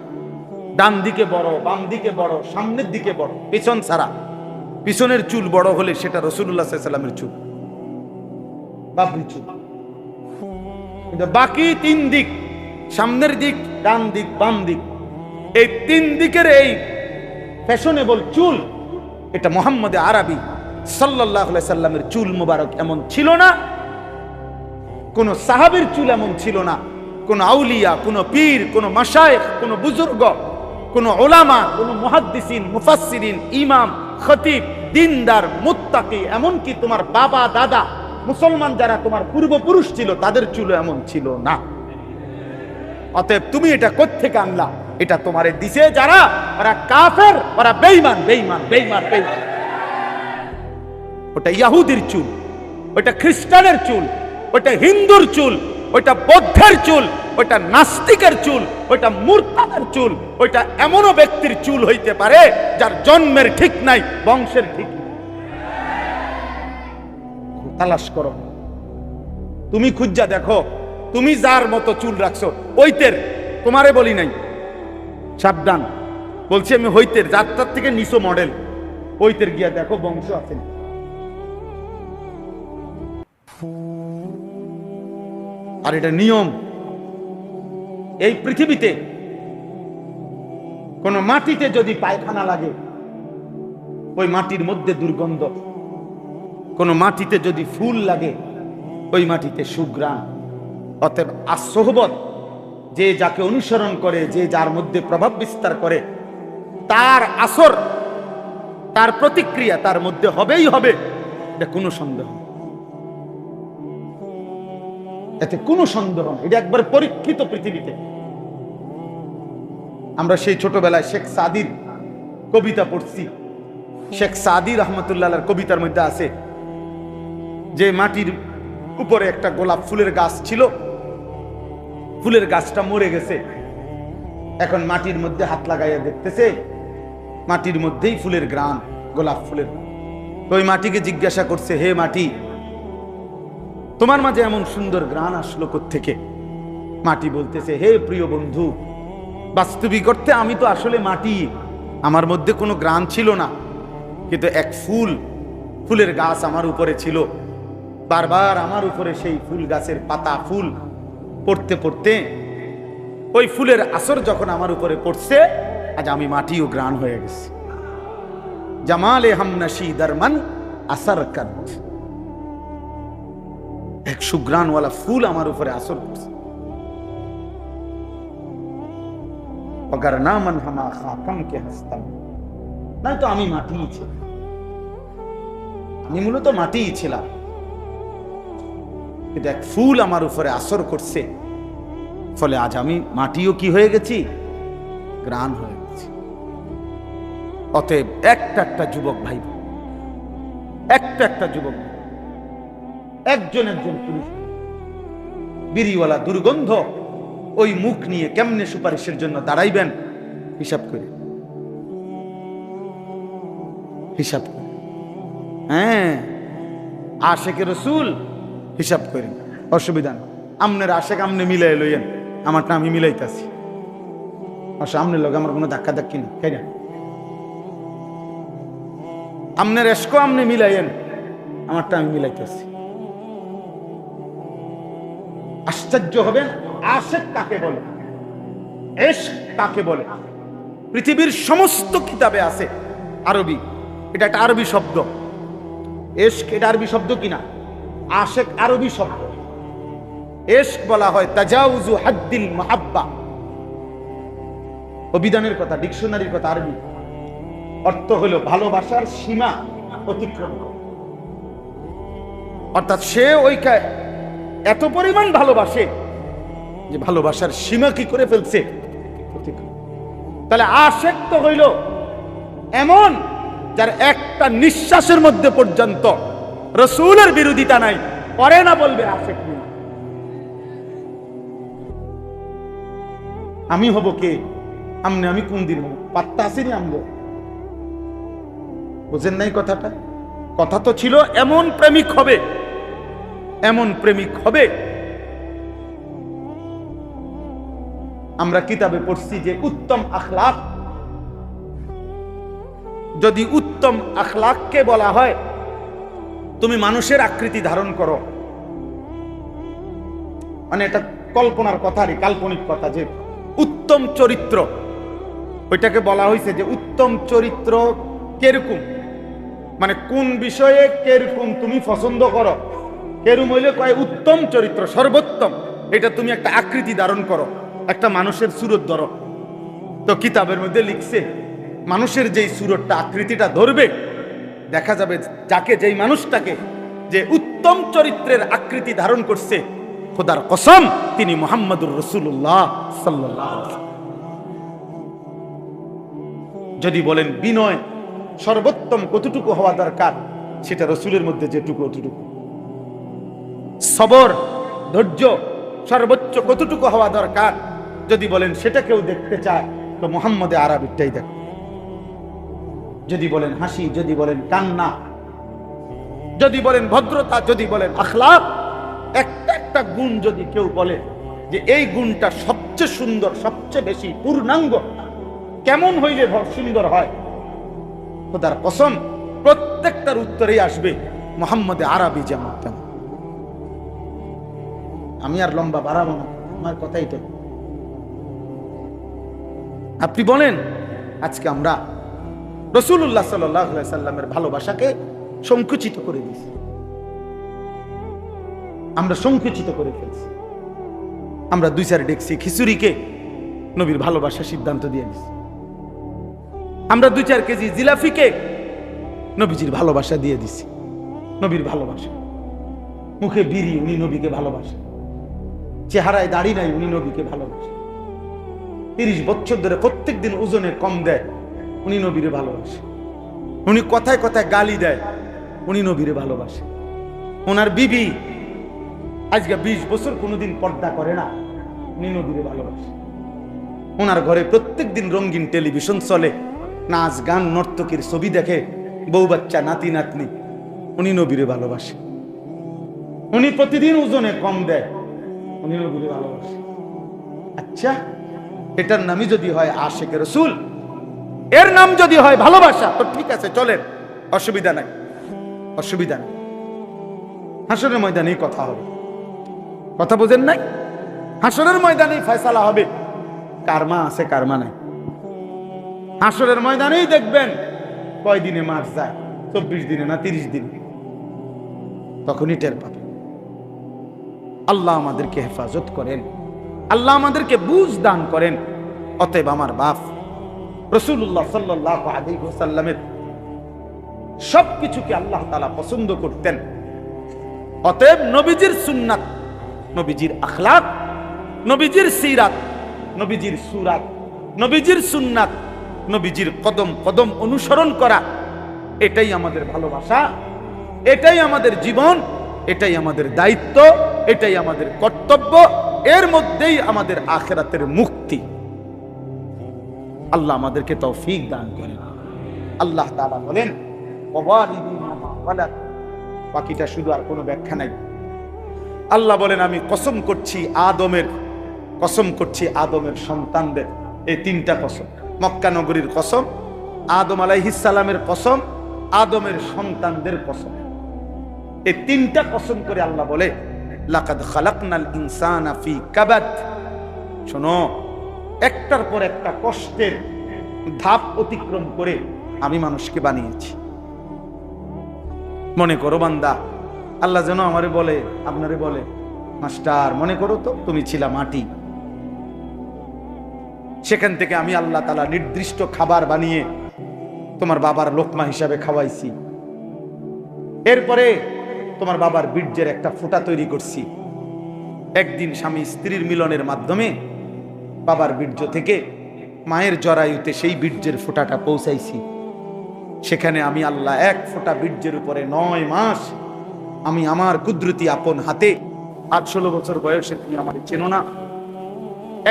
ডান দিকে বড়, বাম দিকে বড়, সামনের দিকে বড়, পেছন ছাড়া, পিছনের চুল বড় হলে সেটা রাসূলুল্লাহ সাল্লাল্লাহু আলাইহি ওয়াসাল্লামের চুল, বাবরি চুল। কিন্তু বাকি 3 দিক, সামনের দিক, ডান দিক, বাম দিক, এই 3 দিকের এই ফ্যাশনেবল চুল এটা মুহাম্মদ আরবি সাল্লাল্লাহু আলাইহি সাল্লামের চুল মুবারক এমন ছিল না। কোন সাহাবীর চুল এমন ছিল না। কোন আউলিয়া, কোন পীর, কোন মাশায়েখ, কোন বুজুর্গ, কোন উলামা, কোন মুহাদ্দিসিন, মুফাসসিরিন, ইমাম, খতিব, দিনদার, মুত্তাকি, এমনকি তোমার বাবা দাদা মুসলমান যারা তোমার পূর্বপুরুষ ছিল তাদের চুল এমন ছিল না। অতএব তুমি এটা কোত্থেকে আনলা? এটা তোমারে দিছে যারা, ওরা কাফের, ওরা বেঈমান, বেঈমান, বেঈমান, বেঈমান। ওটা ইহুদির চুল, ওটা খ্রিস্টানের চুল, ওটা হিন্দুর চুল, ওটা বৌদ্ধের চুল, ওটা নাস্তিকের চুল, ওটা মুরতাদের চুল, ওটা এমনও ব্যক্তির চুল হইতে পারে যার জন্মের ঠিক নাই, বংশের ঠিক নাই। তালাশ করো, তুমি খুঁজা দেখো, তুমি যার মতো চুল রাখছো ওইতের, তোমারে বলি নাই, সাবধান বলছি আমি হইতের যাত্রার থেকে নিচো মডেল হইতের গিয়া দেখো বংশ আছে না। আর এটা নিয়ম। এই পৃথিবীতে কোন মাটিতে যদি পায়খানা লাগে ওই মাটির মধ্যে দুর্গন্ধ, কোন মাটিতে যদি ফুল লাগে ওই মাটিতে সুঘ্রাণ। অতএব আসহবত যে যাকে অনুসরণ করে, যে যার মধ্যে প্রভাব বিস্তার করে, তার আসর, তার প্রতিক্রিয়া তার মধ্যে হবেই হবে, এটা কোনো সন্দেহ, এতে কোনো সন্দেহ নেই। এটা একবার পরীক্ষিত পৃথিবীতে। আমরা সেই ছোটবেলায় শেখ সাদির কবিতা পড়ছি। শেখ সাদি রহমতুল্লাহর কবিতার মধ্যে আছে যে মাটির উপরে একটা গোলাপ ফুলের গাছ ছিল, ফুলের গাছটা মরে গেছে, এখন মাটির মধ্যে হাত লাগাইয়া দেখতেছে মাটির মধ্যেই ফুলের গ্রাম, গোলাপ ফুলের। তো ওই মাটিকে জিজ্ঞাসা করছে, হে মাটি, তোমার মাঝে এমন সুন্দর গ্রাণ আসলো কোত্থেকে? মাটি বলতেছে, হে প্রিয় বন্ধু, বাস্তবিক অর্থে আমি তো আসলে মাটি, আমার মধ্যে কোনো গ্রাণ ছিল না, কিন্তু এক ফুলের গাছ আমার উপরে ছিল, বারবার আমার উপরে সেই ফুল গাছের পাতা ফুল পড়তে পড়তে ওই ফুলের আসর যখন আমার উপরে পড়ছে, আজ আমি মাটিও গ্রাণ হয়ে গেছি। জামালে হামনাশি দরমান আসর কাদ, এক সুগ্রাণওয়ালা ফুল আমার উপরে আসর করছে। অগার নামান হামা খাকাম কে হাসতাম, নাই তো আমি মাটিই ছিলাম, আমি মূলত মাটিই ছিলাম, কিন্তু এক ফুল আমার উপরে আসর করছে, ফলে আজ আমি মাটিও কি হয়ে গেছি, গ্রাণ হয়ে গেছি। অতএব একটা যুবক ভাই, একটা যুবক, একজন পুরুষ বিড়িওয়ালা দুর্গন্ধ ওই মুখ নিয়ে কেমনে সুপারিশের জন্য দাঁড়াইবেন? হিসাব করে, হিসাব করে। হ্যাঁ, আশেকে রসুল হিসাব করেন, অসুবিধা নেই। আমনের আশেক আমনে মিলাই লইয়েন, আমারটা আমি মিলাইতেছি, আমনের লগে আমার কোনো ধাক্কা ধাক্কি নেই, তাই না? আমনের এসকো আমনে মিলাইয়েন, আমারটা আমি মিলাইতেছি। আশ্চর্য হবেন আশেক কাকে বলে, ইশক কাকে বলে। পৃথিবীর সমস্ত কিতাবে আছে আরবি, এটা একটা আরবি শব্দ। ইশক এটা আরবি শব্দ কিনা? আশেক আরবি শব্দ। ইশক বলা হয় তাজাউজু হাদ্দিল মাহাব্বা, অভিধানের কথা, ডিকশনারির কথা, আরবি অর্থ হলো ভালোবাসার সীমা অতিক্রম। অর্থাৎ সে ওইটা এত পরিমাণ ভালোবাসে যে ভালোবাসার সীমা কি করে ফেলছে, তাহলে আশেক তো হইল এমন যার একটা নিঃশ্বাসের মধ্যে পর্যন্ত রাসূলের বিরোধিতা নাই, পরে না বলবে আশেক নেই। আমি হব কে? আমনে আমি কোন দিন হব? পাত্তা আসেনি আমগো, বুঝেন নাই কথাটা? কথা তো ছিল এমন প্রেমিক হবে, এমন প্রেমিক হবে। আমরা কিতাবে পড়ছি যে উত্তম আখলাক, যদি উত্তম আখলাককে বলা হয় তুমি মানুষের আকৃতি ধারণ করো, মানে এটা কল্পনার কথা, কাল্পনিক কথা, যে উত্তম চরিত্র, ওইটাকে বলা হয়েছে যে উত্তম চরিত্র কেরকম, মানে কোন বিষয়ে কেরকম তুমি পছন্দ করো, কেরকম হইলে কয় উত্তম চরিত্র, সর্বোত্তম। এটা তুমি একটা আকৃতি ধারণ করো, একটা মানুষের সুরত ধরো। তো কিতাবের মধ্যে লিখছে মানুষের যেই সুরতটা, আকৃতিটা ধরবে, দেখা যাবে যাকে, যেই মানুষটাকে যে উত্তম চরিত্রের আকৃতি ধারণ করছে, খোদার কসম তিনি মুহাম্মদুর রাসূলুল্লাহ সাল্লাল্লাহু আলাইহি ওয়াসাল্লাম। যদি বলেন বিনয় সর্বোত্তম কতটুকু হওয়া দরকার, সেটা রাসূলের মধ্যে যেটুকু অতটুকু। সবর ধৈর্য সর্বোচ্চ কতটুকু হওয়া দরকার, যদি বলেন সেটা কেউ দেখতে চায় তো মুহাম্মদে আরবিটাই দেখ। যদি বলেন হাসি, যদি বলেন কান্না, যদি বলেন ভদ্রতা, যদি বলেন আখলাক, একটা গুণ যদি কেউ বলে যে এই গুণটা সবচেয়ে সুন্দর, সবচেয়ে বেশি পূর্ণাঙ্গ, কেমন হইলে সুন্দর হয়? খোদার কসম প্রত্যেকটার উত্তরেই আসবে মুহাম্মদ আরবি যেমন তেমন। আমি আর লম্বা বাড়াবো না, আমার কথা এটাই। আপনি বলেন আজকে আমরা রাসূলুল্লাহ সাল্লাল্লাহু আলাইহি সাল্লামের ভালোবাসাকে সংকুচিত করে দিয়েছি, আমরা সংকুচিত করে ফেলছি। আমরা 2-4 ডেকসি খিচুড়িকে নবীর ভালোবাসা সিদ্ধান্ত দিয়ে দিছি। আমরা 2-4 কেজি জিলাফিকে নবীজির ভালোবাসা দিয়ে দিছি। নবীর ভালোবাসা, মুখে বিড়ি, উনি নবীকে ভালোবাসে। চেহারায় দাড়ি নাই, উনি নবীকে ভালোবাসে। 30 বছর ধরে প্রত্যেক দিন ওজনে কম দেয়, উনি নবীরে ভালোবাসে। উনি কথায় কথায় গালি দেয়, উনি নবীরে ভালোবাসে। ওনার বিবি আজকে 20 বছর কোনোদিন পর্দা করে না, উনি নবীরে ভালোবাসে। ওনার ঘরে প্রত্যেক দিন রঙিন টেলিভিশন চলে, নাচ গান নর্তকীর ছবি দেখে, বউ বাচ্চা নাতি নাতনি, উনি নবীরে ভালোবাসে। উনি প্রতিদিন ওজনে কম দেয়, উনি নবীরে ভালোবাসে। আচ্ছা, এটার নামই যদি হয় আশিকে রাসূল, এর নাম যদি হয় ভালোবাসা, তো ঠিক আছে, চলেন, অসুবিধা নাই, অসুবিধা নাই। হাসরের ময়দানেই কথা হবে, কথা বোঝেন নাই? হাসরের ময়দানেই ফয়সালা হবে কার মা আছে কার মা নাই। হাসরের ময়দানেই দেখবেন কয় দিনে মাস যায়, 24 দিনে না 30 দিনে, তখনই টের পাবেন। আল্লাহ আমাদেরকে হেফাজত করেন, আল্লাহ আমাদেরকে বুঝ দান করেন। অতএব আমার বাপ রাসূলুল্লাহ সাল্লাল্লাহু আলাইহি ওয়াসাল্লামের সবকিছুকে আল্লাহ তাআলা পছন্দ করতেন। অতএব নবীজির সুন্নাত, নবীজির আখলাক, নবীজির সিরাত, নবীজির সুরাত, নবীজির সুন্নাত, নবীজির কদম কদম অনুসরণ করা, এটাই আমাদের ভালোবাসা, এটাই আমাদের জীবন, এটাই আমাদের দায়িত্ব, এটাই আমাদের কর্তব্য। এর মধ্যেই আমাদের আখিরাতের মুক্তি। আল্লাহ আমাদেরকে তৌফিক দান করেন। আল্লাহ তাআলা বলেন, বাকিটা শুধু আর কোনো ব্যাখ্যা নাই। আল্লাহ বলেন, আমি কসম করছি আদমের, কসম করছি আদমের সন্তানদের। এই 3টা কসম, মক্কা নগরীর কসম, আদম আলাইহিস সালামের কসম, আদমের সন্তানদের কসম। এই 3টা কসম করে আল্লাহ বলে, লাকাদ খালাকনাল ইনসানা ফি কাবাদ। শোনো, একটার পর একটা কষ্টের ধাপ অতিক্রম করে আমি মানুষকে বানিয়েছি। মনে করো বান্দা, আল্লাহ যেন আমারে বলে, আপনারে বলে, মাস্টার মনে করো তো তুমি ছিলা মাটি, সেখান থেকে আমি আল্লাহ তাআলা নির্দিষ্ট খাবার বানিয়ে তোমার বাবার লোকমা হিসাবে খাওয়াইছি। এরপরে তোমার বাবার বীর্যের একটা ফোঁটা তৈরি করছি। একদিন স্বামী স্ত্রীর মিলনের মাধ্যমে বাবার বীর্য থেকে মায়ের জরায়ুতে সেই বীর্যের ফোঁটাটা পৌঁছাইছি। সেখানে আমি আল্লাহ এক ফোঁটা বীর্যের উপরে 9 মাস আমি আমার কুদরতি আপন হাতে, 16 বছর বয়সে তুমি আমাকে চেনো না,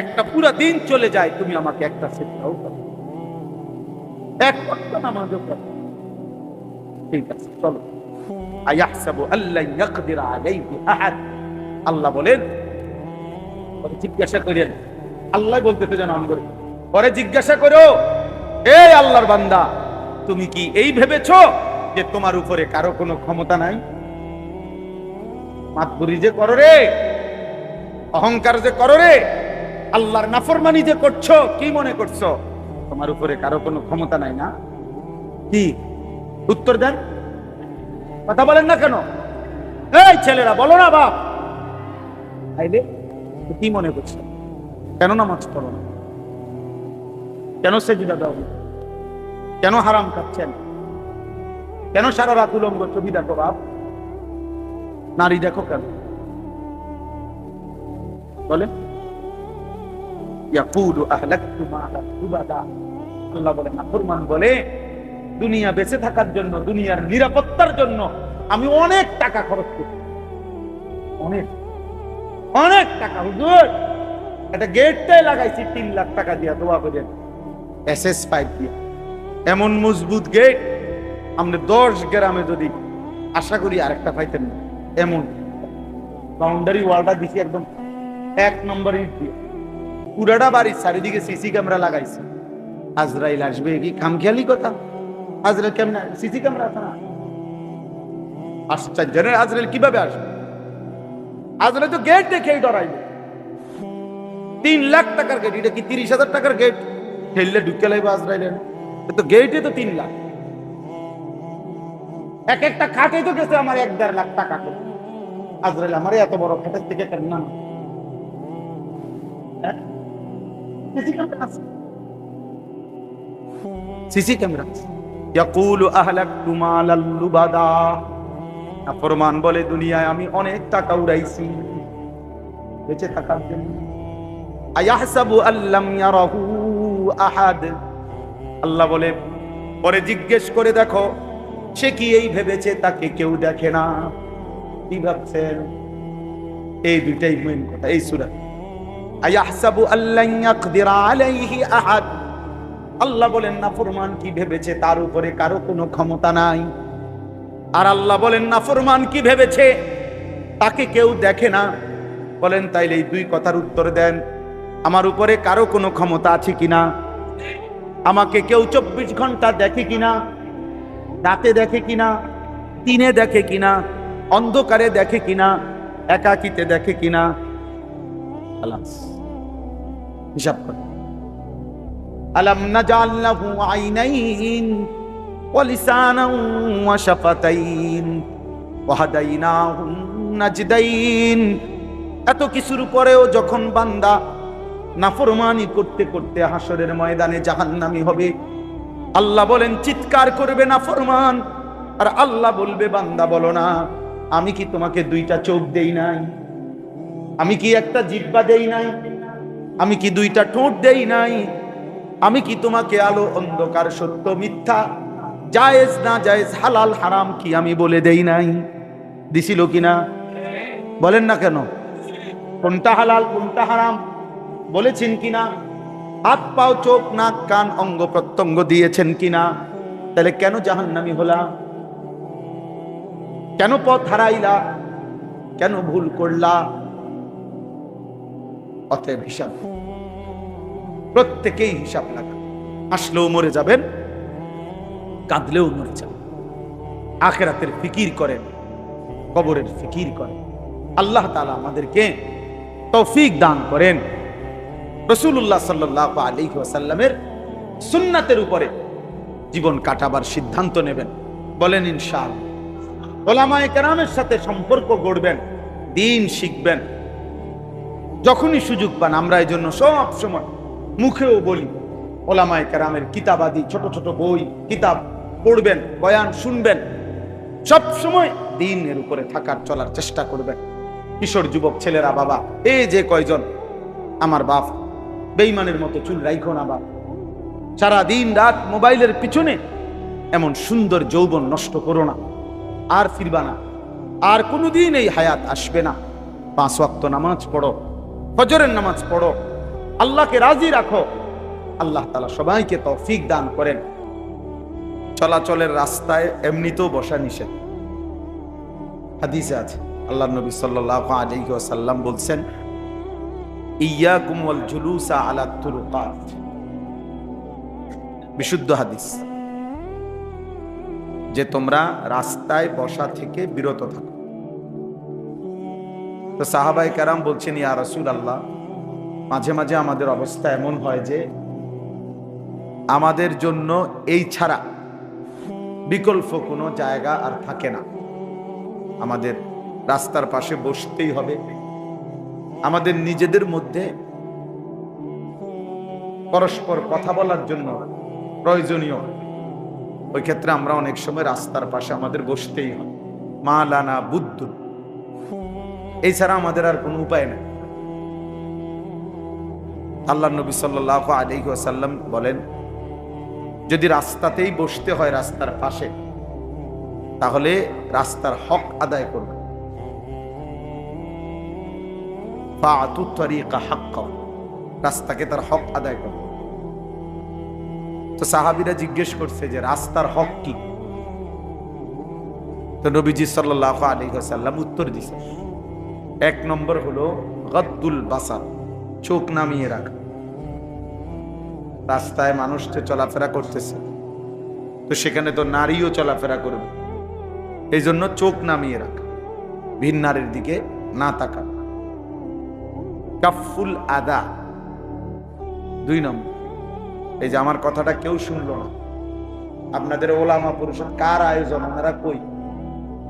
একটা পুরা দিন চলে যায় তুমি আমাকে একটা সেজদাও করো, এক ওয়াক্ত নামাজও করো। ঠিক আছে, চলো। আয়াহসাবু আল্লা ইয়াকদির আলাইহি আহাদ। আল্লাহ বলেন, জিজ্ঞাসা করেন, আল্লাহ বলতেছে যেন আমি করি, পরে জিজ্ঞাসা করো, এই আল্লাহর বান্দা, তুমি কি এই ভেবেছো যে তোমার উপরে কারো কোনো ক্ষমতা নাই? মাতবুরি যে করো রে, অহংকার যে করো রে, আল্লাহর নাফরমানি যে করছো, কি মনে করছো তোমার উপরে কারো কোনো ক্ষমতা নাই না? কি উত্তর দেন, কথা বলেন না কেন? এই ছেলেরা বলো না বাপ, আইলে কি মনে করছো? কেন নামাজ পড়ো না? কেন সেজদা দাও? কেন হারাম খাচ্ছেন? কেন সারা রাত উলঙ্গ ছবি দেখো বাপ? নারী দেখো কেন? বলে ইয়াকুলু আহলাকতু মালান রুবাদা। আল্লাহ বলে, নাফরমান বলে, দুনিয়া বেঁচে থাকার জন্য, দুনিয়ার নিরাপত্তার জন্য আমি অনেক টাকা খরচ করি, অনেক অনেক টাকা। হুজুর, একটা গেটটাই লাগাইছি 3 লাখ টাকা দিয়া, দোয়া করেন, SS পাইপ দিয়ে, এমন মজবুত গেট, আমরা 10 গ্রামে যদি আশা করি আরেকটা পাইতেন না। এমন বাউন্ডারি ওয়ালটা দিছি একদম 1 নম্বর ইট দিয়ে, পুরাটা বাড়ির চারিদিকে সিসি ক্যামেরা লাগাইছি, আজরাইল আসবে কি খামখেয়ালি কথা? আজরাইল কেমন? সিসি ক্যামেরা আছে না? আশ্চর্য, আজরাইল কিভাবে আসবে? আজরাইল তো গেট দেখেই ডরাইবে। 3 লাখ টাকার গেট, এটা কি 30,000 টাকার গেট? ঠেললে ঢুকে লাইবে আজরাইল। তো গেটে তো 3 লাখ, এক একটা খাটে তো গেছে আমার 1-1.5 লাখ টাকা করে। আজরাইল আমার এত বড় খাটের থেকে কেন না? CC camera. ইয়াকুলু আহলাকতু মালাল লুবাদা, নাফরমান বলে দুনিয়ায় আমি অনেক টাকা উড়াইছি বেঁচে থাকার জন্য। আয়াহসাবু আল্লাম ইয়ারাহু আহাদ, আল্লাহ বলে পরে জিজ্ঞেস করে দেখো সে কি এই ভেবেছে তাকে কেউ দেখে না? কি ভাবছেন? এই দুইটাই মেইন কথা এই সূরা। আয়াহসাবু আল্লান ইয়াকদিরা আলাইহি আহাদ, আল্লাহ বলেন নাফরমান কি ভেবেছে তার উপরে কারো কোনো ক্ষমতা নাই। আর আল্লাহ বলেন নাফরমান কি ভেবেছে তাকে কেউ দেখে না। বলেন তাইলে এই দুই কথার উত্তর দেন, আমার উপরে কারো কোনো ক্ষমতা আছে কিনা? আমাকে কেউ 24 ঘন্টা দেখে কিনা? রাতে দেখে কিনা? দিনে দেখে কিনা? অন্ধকারে দেখে কিনা? একাকিতে দেখে কিনা? খালাস হিসাব কর। আলাম নাজাল লাহু আইনাইন ওয়া লিসানান ওয়া শাফাতাইন ওয়া হাদাইনাহু নাজদাইন। এত কিছুর পরেও যখন বান্দা নাফরমানি করতে করতে হাসরের ময়দানে জাহান্নামী হবে, আল্লাহ বলেন চিৎকার করবে নাফরমান, আর আল্লাহ বলবে বান্দা বলো না আমি কি তোমাকে 2টা চোখ দেই নাই? আমি কি একটা জিহ্বা দেই নাই? আমি কি 2টা ঠোঁট দেই নাই? আমি কি তোমাকে আলো অন্ধকার সত্য মিথ্যা জায়েজ না জায়েজ হালাল হারাম কি আমি বলে দেই নাই? দিছিল কিনা? বলেন না কেন? কোনটা হালাল কোনটা হারাম বলেছেন কিনা? হাত পাও চোখ নাক কান অঙ্গ প্রত্যঙ্গ দিয়েছেন কিনা? তাহলে কেন জাহান্নামী হলা? কেন পথ হারাইলা? কেন ভুল করলা? অতএব হিসাব, প্রত্যেকেই হিসাব লাগা। হাসলেও মরে যাবেন, কাঁদলেও মরে যাবেন। আখিরাতের ফিকির করেন, কবরের ফিকির করেন। আল্লাহ তাআলা আমাদেরকে তৌফিক দান করেন। রাসূলুল্লাহ সাল্লাল্লাহু আলাইহি ওয়াসাল্লামের সুন্নাতের উপরে জীবন কাটাবার সিদ্ধান্ত নেবেন। বলেন ইনশাআল্লাহ। উলামায়ে কেরামের সাথে সম্পর্ক গড়বেন, দ্বীন শিখবেন। যখনই সুযোগ পান, আমরা এই জন্য সব সময় মুখেও বলি উলামায়ে কেরামের কিতাবাদি ছোট ছোট বই কিতাব পড়বেন, বয়ান শুনবেন। সব সময় দ্বীনের উপরে থাকার চলার চেষ্টা করবেন। কিশোর যুবক ছেলেরা, বাবা এই যে কয়জন আমার বাপ, বেঈমানের মতো চুল রাইখো না বাপ। সারা দিন রাত মোবাইলের পিছনে এমন সুন্দর যৌবন নষ্ট করো না, আর ফিরবা না, আর কোনোদিন এই হায়াত আসবে না। 5 ওয়াক্ত নামাজ পড়ো, ফজরের নামাজ পড়ো, আল্লাহকে রাজি রাখো। আল্লাহ তাআলা সবাইকে তৌফিক দান করেন। চলাচলের রাস্তায় এমনিতেও বসা নিষেধ, হাদিসে আছে। আল্লাহর নবী সাল্লাল্লাহু আলাইহি ওয়াসাল্লাম বলছেন, ইয়াকুম ওয়াল জুলুসা আলা তুরুকাত, বিশুদ্ধ হাদিস, যে তোমরা রাস্তায় বসা থেকে বিরত থাকো। তো সাহাবায়ে কেরাম বলছেন, ইয়া রাসূলুল্লাহ, মাঝে মাঝে আমাদের অবস্থা এমন হয় যে আমাদের জন্য এই ছাড়া বিকল্প কোনো জায়গা আর থাকে না, আমাদের রাস্তার পাশে বসতেই হবে। আমাদের নিজেদের মধ্যে পরস্পর কথা বলার জন্য প্রয়োজনীয়, ওই ক্ষেত্রে আমরা অনেক সময় রাস্তার পাশে আমাদের বসতেই হয়। মা লানা বুদ্ধ, এছাড়া আমাদের আর কোনো উপায় নেই। আল্লাহর নবী সাল্লাল্লাহু আলাইহি ওয়াসাল্লাম বলেন, যদি রাস্তাতেই বসতে হয় রাস্তার পাশে, তাহলে রাস্তার হক আদায় করবে। ফাআতু তরিকা হাক্কা, রাস্তাকে তার হক আদায় করবে। তো সাহাবীরা জিজ্ঞেস করছে যে রাস্তার হক কি? তো নবীজি সাল্লাল্লাহু আলাইহি ওয়াসাল্লাম উত্তর দিয়েছে, 1 নম্বর হলো গদ্দুল বাসার, চোখ নামিয়ে রাখা। রাস্তায় মানুষ যে চলাফেরা করতেছে, তো সেখানে তো নারীও চলাফেরা করবে, এই জন্য চোখ নামিয়ে রাখা, ভিন নারীর দিকে না তাকা। কাফুল আদা 2 নম্বর। এই যে আমার কথাটা কেউ শুনলো না, আপনাদের ওলামা পরিষদ কার আয়োজন, আপনারা কই,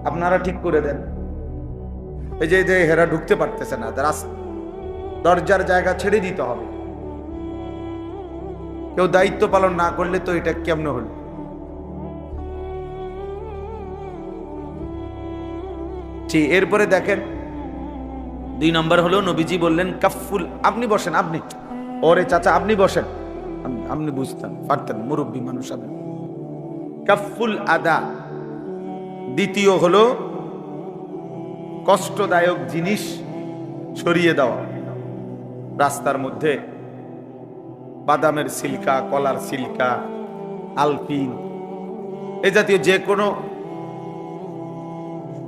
আপনারা ঠিক করে দেন। এই যে হেরা ঢুকতে পারতেছে না, দরজার জায়গা ছেড়ে দিতে হবে। কেউ দায়িত্ব পালন না করলে তো এটা কেমনে হলো? এরপরে দেখেন 2 নম্বর হলো নবীজি বললেন কাফুল, আপনি বসেন, আপনি ওরে চাচা আপনি বসেন, আপনি বুঝতেন পারতেন, মুরব্বী মানুষ আপনি। কাফুল আদা। দ্বিতীয় হলো কষ্টদায়ক জিনিস সরিয়ে দেওয়া। রাস্তার মধ্যে বাদামের সিল্কা, কলার সিল্কা, আলপিন, এই জাতীয় যে কোনো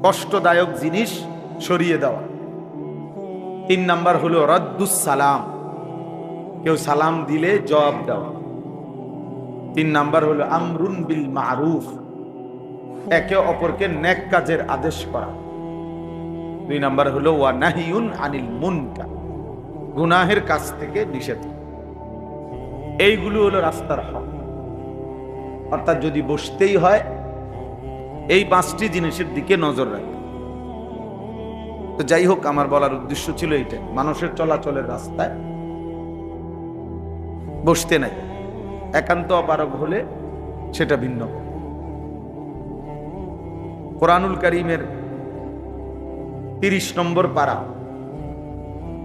কষ্টদায়ক জিনিস সরিয়ে দেওয়া। 3 নাম্বার হলো রদ্দুস সালাম, কেউ সালাম দিলে জবাব দেওয়া। 3 নাম্বার হলো আমরুন বিল মারুফ, একে অপরকে নেক কাজের আদেশ করা। 2 নাম্বার হলো ওয়া নাহিউন আনিল মুনকার, গুনাহের কাজ থেকে নিষেধ। এইগুলো হলো রাস্তার হক। অর্থাৎ যদি বসতেই হয় এই 5টি জিনিসের দিকে নজর রাখবে। তো যাই হোক, আমার বলার উদ্দেশ্য ছিল এইটা, মানুষের চলাচলের রাস্তায় বসতে নাই, একান্ত অপারগ হলে সেটা ভিন্ন। কোরআনুল কারীমের 30 নম্বর পারা,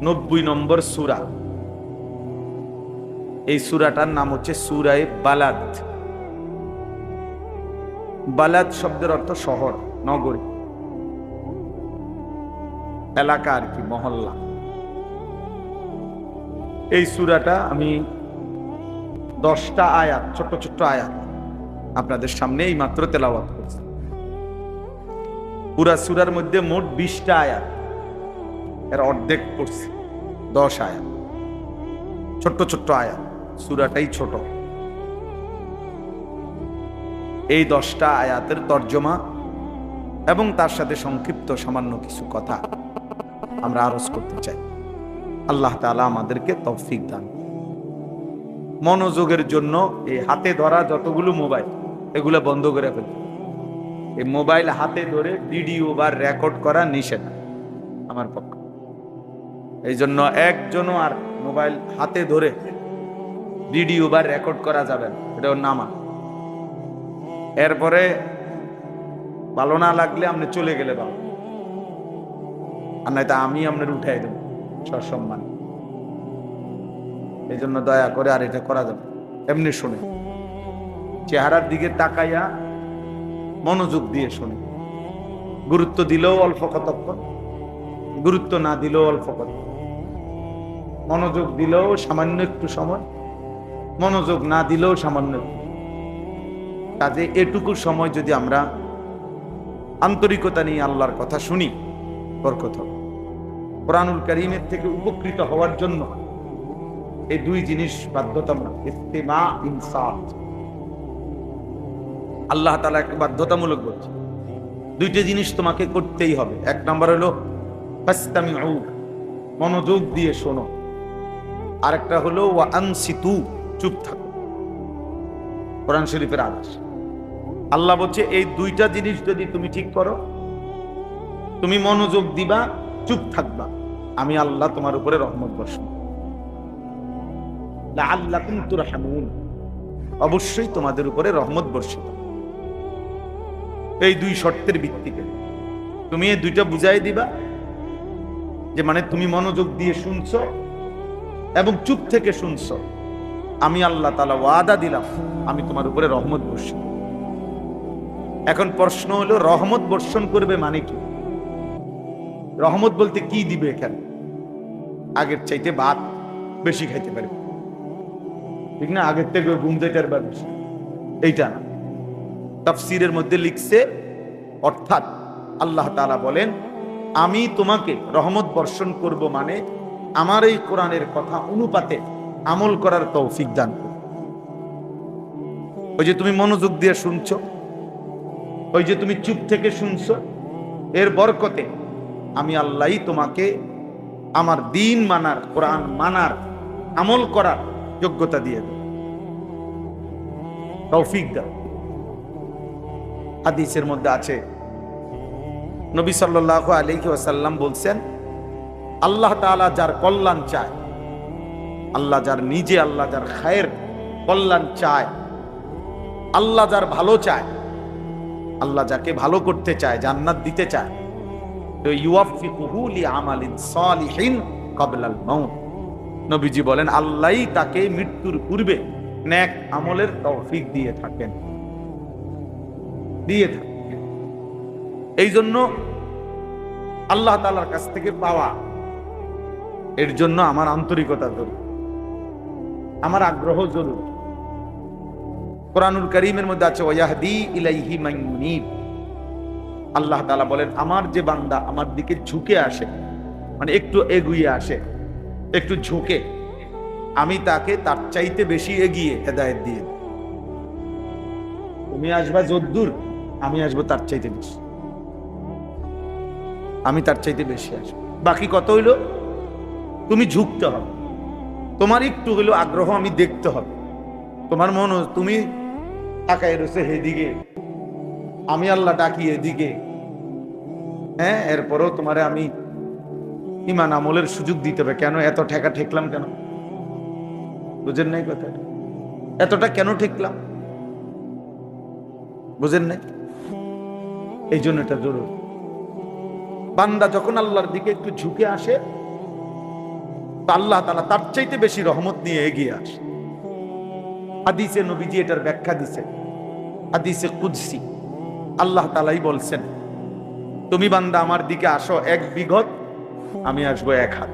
90 নম্বর সূরা, এই সূরাটার নাম হচ্ছে সূরায়ে বালাদ। বালাদ শব্দের অর্থ শহর, নগরী, এলাকা আর কি, মহল্লা। এই সূরাটা আমি 10টা আয়াত, ছোট্ট ছোট্ট আয়াত আপনাদের সামনে এই মাত্র তেলাওয়াত করছি। পুরা সূরার মধ্যে মোট 20টা আয়াত, এর অর্ধেক পড়ছি, 10 আয়াত, ছোট্ট ছোট্ট আয়াত, সূরাটাই ছোট। এই 10টা আয়াতের তর্জমা এবং তার সাথে সংক্ষিপ্ত সামান্য কিছু কথা আমরা আরজ করতে চাই। আল্লাহ তাআলা আমাদেরকে তৌফিক দান। মনোযোগের জন্য এই হাতে ধরা যতগুলো মোবাইল, এগুলো বন্ধ করে ফেলতে। এই মোবাইল হাতে ধরে ভিডিও বা রেকর্ড করা নিষেধ আমার পক্ষে। এই জন্য একজনও আর মোবাইল হাতে ধরে ভিডিও বা রেকর্ড করা যাবে না, এটা ওর নামা। এরপরে ভালো না লাগলে আপনি চলে গেলে ভালো, আর নয়তো আমি আপনার উঠাই দেব সসম্মান। এই জন্য দয়া করে আর এটা করা যাবে। এমনি শুনে, চেহারার দিকে তাকাইয়া মনোযোগ দিয়ে শুনে, গুরুত্ব দিলেও অল্প কতক্ষণ, গুরুত্ব না দিলেও অল্প কতক্ষণ, মনোযোগ দিলেও সামান্য একটু সময়, মনোযোগ না দিলেও সামান্য একটু। কাজে এটুকু সময় যদি আমরা আন্তরিকতা নিয়ে আল্লাহর কথা শুনি, বরকত হবে। কোরআনুল কারীমের থেকে উপকৃত হওয়ার জন্য এই 2 জিনিস বাধ্যতামূলক, ইস্তিমা, ইনসাত। আল্লাহ তাআলা একটা বাধ্যতামূলক বলছে, 2টা জিনিস তোমাকে করতেই হবে। 1 নাম্বার হলো ফাসতামিউ, মনোযোগ দিয়ে শোনো। আরেকটা হলো ওয়া আনসিতু, চুপ থাকো। কোরআন শরীফের আদেশ। আল্লাহ বলছে এই 2টা জিনিস যদি তুমি ঠিক করো, তুমি মনোযোগ দিবা, চুপ থাকবা, আমি আল্লাহ তোমার উপরে রহমত বর্ষণ, লাআল্লাকুম তুরহামুন, অবশ্যই তোমাদের উপরে রহমত বর্ষিত। এই 2 শর্তের ভিত্তিতে তুমি এই 2টা বুঝাই দিবা, যে মানে তুমি মনোযোগ দিয়ে শুনছো এবং চুপ থেকে শুনছো, আমি আল্লাহ তাআলা ওয়াদা দিলাম আমি তোমার উপরে রহমত বর্ষণ। এখন প্রশ্ন হলো, রহমত বর্ষণ করবে মানে কি? রহমত বলতে কি দিবে? এখানে আগের চাইতে ভাত বেশি খাইতে পারবে, ঠিক না? আগের থেকে ঘুম যেতে পারবে, এইটা না। তাফসীরের মধ্যে লিখছে, অর্থাৎ আল্লাহ তাআলা বলেন আমি তোমাকে রহমত বর্ষণ করব, মানে আমার এই কোরআনের কথা অনুপাতে আমল করার তৌফিক দান করব। ওই যে তুমি মনোযোগ দিয়ে শুনছো, ওই যে তুমি চুপ থেকে শুনছো, এর বরকতে আমি আল্লাহই তোমাকে আমার দিন মানার, কোরআন মানার, আমল করার যোগ্যতা দিয়ে দেব, তৌফিক দাও। হাদিসের মধ্যে আছে, নবী সাল্লাল্লাহু আলাইহি ওয়াসাল্লাম বলছেন, আল্লাহ তাআলা যার কল্যাণ চায়, আল্লাহ যার নিজে, আল্লাহ যার খায়ের কল্যাণ চায়, আল্লাহ যার ভালো চায়, আল্লাহ যাকে ভালো করতে চায়, জান্নাত দিতে চায়, তো ইউয়াফিকুহু লিআমালিন সালিহিন ক্বাবলাল মাউত। নবীজি বলেন আল্লাহই তাকে মৃত্যুর পূর্বে নেক আমলের তৌফিক দিয়ে থাকেন। এই জন্য আল্লাহ তাআলার কাছ থেকে পাওয়া, এর জন্য আমার আন্তরিকতা জরুরি, আমার আগ্রহ জরুরি। কোরআনুল কারীমের মধ্যে আছে ওয়াহদি ইলাইহি মান ইউনীব। আল্লাহ তাআলা বলেন আমার যে বান্দা আমার দিকে ঝুঁকে আসে, মানে একটু এগিয়ে আসে, একটু ঝুঁকে, আমি তাকে তার চাইতে বেশি এগিয়ে হেদায়েত দিয়ে। তুমি আসবা যদ্দূর, আমি আসবো তার চাইতে বেশি, আমি তার চাইতে বেশি আসবো। বাকি কত হইলো, তুমি ঝুঁকতে হবে, তোমার একটু হইলো আগ্রহ আমি দেখতে হবে। তোমার মন, তুমি তাকায় রয়েছে হেদিকে, আমি আল্লাহ ডাকি এদিকে, হ্যাঁ, এরপরও তোমারে আমি ইমান আমলের সুযোগ দিতে হবে। কেন এত ঠেকা ঠেকলাম কেন? বুঝেন নাই কথা? এতটা কেন ঠেকলাম বুঝেন নাই? এই জন্য এটা জরুরি। বান্দা যখন আল্লাহর দিকে একটু ঝুঁকে আসে, আল্লাহ তাআলা তার চাইতে বেশি রহমত নিয়ে এগিয়ে আসে। হাদিসে নবীজি এটার ব্যাখ্যা দিয়েছেন, হাদিসে কুদসি। আল্লাহ তাআলাই বলছেন, তুমি বান্দা আমার দিকে আসো 1 বিঘত, আমি আসবো 1 হাত।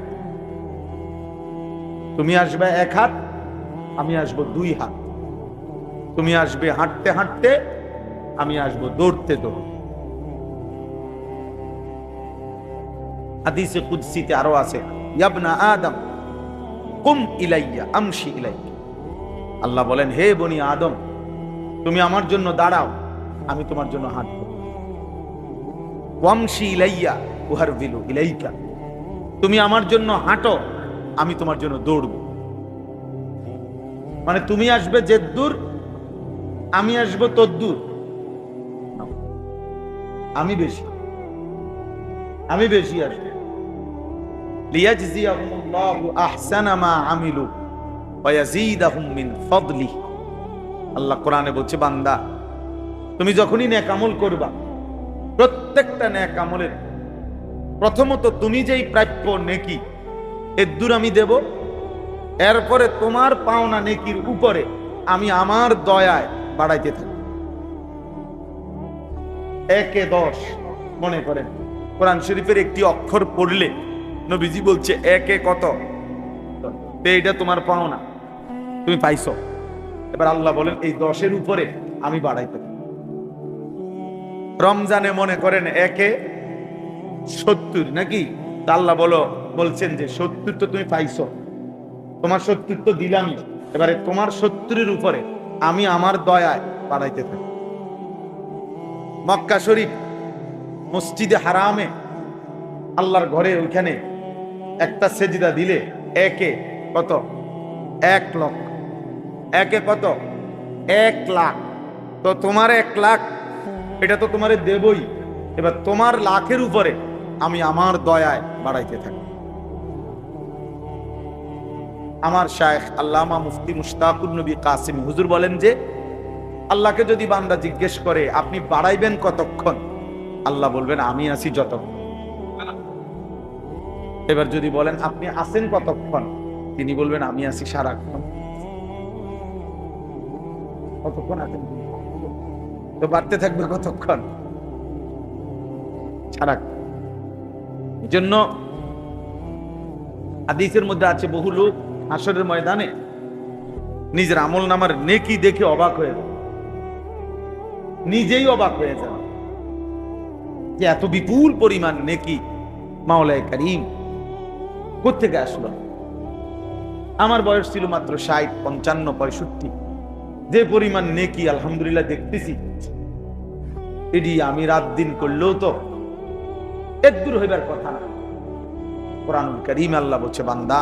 তুমি আসবে 1 হাত, আমি আসবো 2 হাত। তুমি আসবে হাঁটতে হাঁটতে, আমি আসবো দৌড়তে দৌড়তে। হাদিসে কুদসিতে আরো আছে, ইয়াবনা আদম কুম ইলাইয়া আমশি ইলাইকা। আল্লাহ বলেন, হে বনি আদম, তুমি আমার জন্য দাঁড়াও, আমি তোমার জন্য হাঁটবো। ওয়ামশি ইলাইয়া উহারবিলু ইলাইকা, তুমি আমার জন্য হাঁটো, আমি তোমার জন্য দৌড়ব। মানে তুমি আসবে যেদূর, আমি আসবো তদ্দূর। আমি বেশি আসবো। লিয়াজজিয়াহুমুল্লাহু আহসানা মা আমিলু ওয়া ইয়াজিদাহুম মিন ফাদলিহি। আল্লাহ কোরআনে বলছে, বান্দা তুমি যখনই নেক আমল করবা, প্রত্যেকটা নেক আমলের প্রথমত তুমি যেই প্রাপ্য নেকি এর দূর আমি দেব, এরপরে তোমার পাওনা নেকির উপরে আমি আমার দয়ায় বাড়াইতে থাকি। 1 এ 10 মনে করেন কোরআন শরীফের একটি অক্ষর পড়লে নবীজি বলছে 1 এ কত, এইটা তোমার পাওনা, তুমি পাইছো। এবার আল্লাহ বলেন এই 10 এর উপরে আমি বাড়াইতে থাকি। রমজানে মনে করেন 1 এ 70 নাকি, আল্লাহ বলছেন যে 70 তো তুমি পাইছো, তোমার 70 তো দিলামই, এবারে তোমার 70-এর উপরে আমি আমার দয়ায় বাড়াইতে থাকি। মক্কা শরীফ মসজিদে হারামে আল্লাহর ঘরে ওইখানে একটা সেজদা দিলে 1 এ কত, 1 লক্ষ। 1 এ কত, 1 লাখ। তো তোমার 1 লাখ এটা তো তোমারে দেবই, এবার তোমার লাখের উপরে আমি আমার দয়ায় বাড়াইতে থাকি। আমার শায়েখ আল্লামা মুফতি মুশতাকুর নবী কাসিম হুজুর বলেন যে, আল্লাহকে যদি বান্দা জিজ্ঞেস করে আপনি বাড়াইবেন কতক্ষণ, আল্লাহ বলবেন আমি আছি যতক্ষণ। এবার যদি বলেন আপনি আছেন কতক্ষণ, তিনি বলবেন আমি আছি সারাক্ষণ। কতক্ষণ আছেন, তো বাড়তে থাকবে কতক্ষণ, সারাক্ষণ। এই জন্য হাদিসের মধ্যে আছে, বহু লোক হাসরের ময়দানে নিজের আমল নামার নেকি দেখে অবাক হয়ে যায়, নিজেই অবাক হয়ে যায় যে এত বিপুল পরিমাণ নেকি মাওলায়ে কারীম কোত্থেকে আসলো। আমার বয়স ছিল মাত্র 60, 55, 65, যে পরিমাণ নেকি আলহামদুলিল্লাহ দেখতেছি, এটি আমি রাত দিন করলেও তো এত দূর হইবার কথা না। কোরআনুল কারীম আল্লাহ বলছে, বান্দা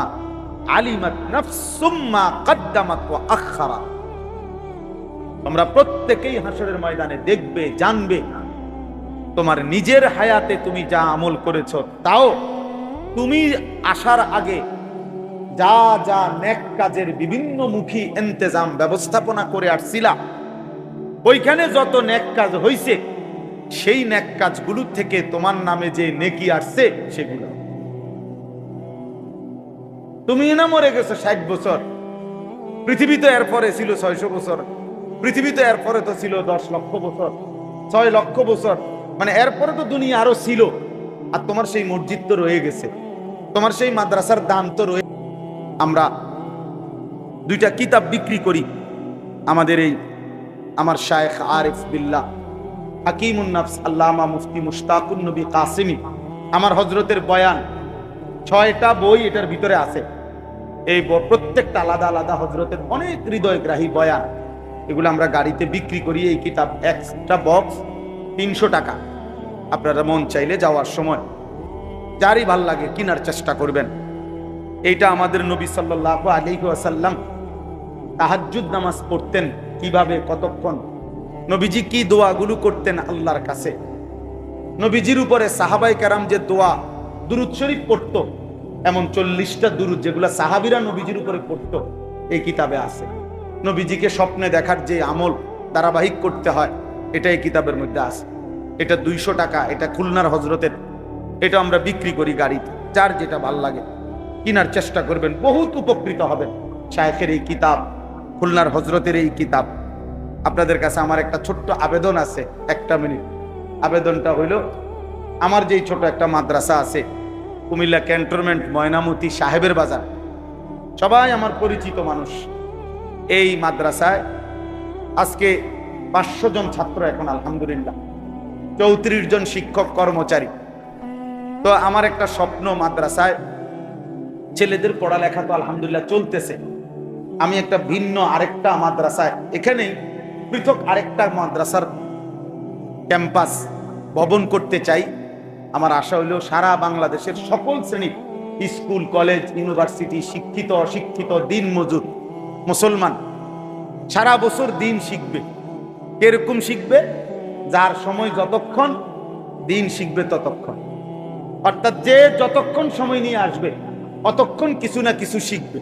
আলিমাত নাফসুম মা কদ্দামাত ওয়া আখখারাত, তোমরা প্রত্যেকেই হাসরের ময়দানে দেখবে, জানবে তোমার নিজের হায়াতে তুমি যা আমল করেছো, তাও তুমি আসার আগে যা যা নেক কাজের বিভিন্ন মুখী ইন্তজাম ব্যবস্থাপনা করে আসছিলা, ওইখানে যত নেক কাজ হইছে সেই নেক কাজগুলো থেকে তোমার নামে যে নেকি আসছে সেগুলো। তুমি না মরে গেছো 60 বছর, পৃথিবী তো এরপরে ছিল 600 বছর, পৃথিবী তো এরপরে তো ছিল 10 লক্ষ বছর, 6 লক্ষ বছর, মানে এরপরে তো দুনিয়া আরো ছিল। আর তোমার সেই মসজিদ তো রয়ে গেছে, তোমার সেই মাদ্রাসার দান তো রয়ে। আমরা 2টা কিতাব বিক্রি করি। আমাদের এই আমার শায়েখ আরিফ বিল্লাহ হাকিমুন নফস আল্লামা মুফতি মুশতাকুন নবী কাসিমি, আমার হযরতের বয়ান 6টা বই এটার ভিতরে আছে। এই প্রত্যেকটা আলাদা আলাদা হযরতের অনেক হৃদয়গ্রাহী বয়ান। এগুলো আমরা গাড়িতে বিক্রি করি। এই কিতাব এক্সট্রা বক্স 300 টাকা। আপনারা মন চাইলে যাওয়ার সময় যারই ভাল লাগে কেনার চেষ্টা করবেন। এইটা আমাদের নবী সাল্লাল্লাহু আলাইহি ওয়াসাল্লাম তাহাজ্জুদ নামাজ পড়তেন কিভাবে, কতক্ষণ, নবীজি কি দোয়াগুলো করতেন আল্লাহর কাছে, নবীজির উপরে সাহাবায়ে কেরাম যে দোয়া দুরূদ শরীফ পড়তো, এমন 40টা দুরূদ যেগুলো সাহাবীরা নবীজির উপরে পড়তো, এই কিতাবে আছে। নবীজিকে স্বপ্নে দেখার যে আমল ধারাবাহিক করতে হয়, এটা এই কিতাবের মধ্যে আছে। এটা 200 টাকা। এটা খুলনার হযরতের, এটা আমরা বিক্রি করি গাড়িতে। যার যেটা ভাল লাগে কেনার চেষ্টা করবেন, বহুত উপকৃত হবেন। শায়েখের এই কিতাব, খুলনার হযরতের এই কিতাব। আপনাদের কাছে আমার একটা ছোট্ট আবেদন আছে, 1 মিনিট। আবেদনটা হইল, আমার যেই ছোট একটা মাদ্রাসা আছে কুমিল্লা ক্যান্টনমেন্ট ময়নামতি সাহেবের বাজার, সবাই আমার পরিচিত মানুষ। এই মাদ্রাসায় আজকে 500 জন ছাত্র এখন আলহামদুলিল্লাহ, 34 জন শিক্ষক কর্মচারী। তো আমার একটা স্বপ্ন, মাদ্রাসায় ছেলেদের পড়ালেখা তো আলহামদুলিল্লাহ চলতেছে, আমি একটা ভিন্ন আরেকটা মাদ্রাসায়, এখানেই পৃথক আরেকটা মাদ্রাসার ক্যাম্পাস ভবন করতে চাই। আমার আশা হইল সারা বাংলাদেশের সকল শ্রেণীর স্কুল, কলেজ, ইউনিভার্সিটি, শিক্ষিত অশিক্ষিত, দিন মজুর মুসলমান সারা বছর দিন শিখবে। এরকম শিখবে যার সময় যতক্ষণ, দিন শিখবে ততক্ষণ। অর্থাৎ যে যতক্ষণ সময় নিয়ে আসবে অতক্ষণ কিছু না কিছু শিখবে।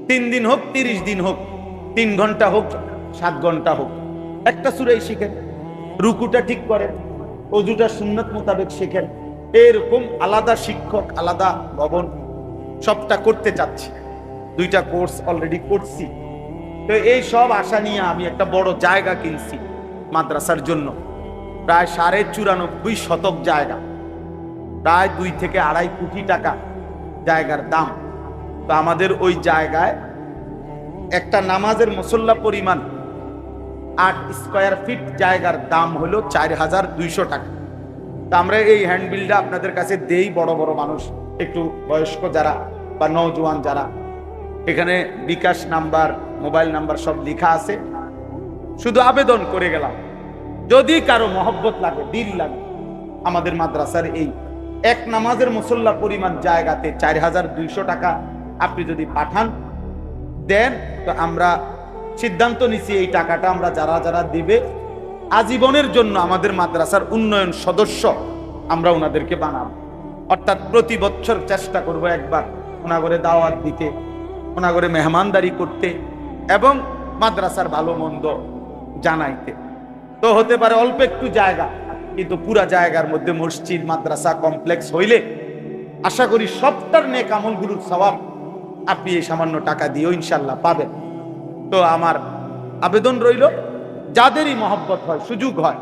3 দিন হোক, 30 দিন হোক, 3 ঘন্টা হোক, 7 ঘন্টা হোক, একটা সূরাই শিখেন, রুকুটা ঠিক করেন, ওযুটা সুন্নাত মোতাবেক শিখেন। এরকম আলাদা শিক্ষক, আলাদা ভবন, সবটা করতে চাচ্ছি। 2টা কোর্স অলরেডি করছি। তো এই সব আশা নিয়ে আমি একটা বড় জায়গা কিনছি মাদ্রাসার জন্য, প্রায় 94.5 শতক জায়গা, প্রায় 2 থেকে 2.5 কোটি টাকা জায়গার দাম। তো আমাদের ওই জায়গায় একটা নামাজের মুসল্লা পরিমাণ 8 স্কয়ার ফিট জায়গার দাম হলো 4200 টাকা। তা আমরা এই হ্যান্ডবিলটা আপনাদের কাছে দেই, বড় বড় মানুষ, একটু বয়স্ক যারা বা নওজোয়ান যারা, এখানে বিকাশ নাম্বার, মোবাইল নাম্বার সব লেখা আছে। শুধু আবেদন করে গেলাম, যদি কারো মহব্বত লাগে, দিল লাগে, আমাদের মাদ্রাসার এই এক নামাজের মুসল্লা পরিমাণ জায়গাতে 4200 টাকা আপনি যদি পাঠান দেন, তো আমরা সিদ্ধান্ত নিছি এই টাকাটা আমরা যারা যারা দিবে আজীবনের জন্য আমাদের মাদ্রাসার উন্নয়ন সদস্য আমরা ওনাদেরকে বানাবো। অর্থাৎ প্রতি বছর চেষ্টা করব একবার ওনাগরে দাওয়াত দিতে, ওনাগরে মেহমানদারি করতে এবং মাদ্রাসার ভালো মন্দ জানাইতে। তো হতে পারে অল্প একটু জায়গা, কিন্তু পুরা জায়গার মধ্যে মসজিদ, মাদ্রাসা কমপ্লেক্স হইলে আশা করি সবটার নেক আমলগুলোর সওয়াব আপনি এই সামান্য টাকা দিয়েও ইনশাল্লাহ পাবেন। তো আমার আবেদন রইল, যাদেরই মহব্বত হয়, সুযোগ হয়,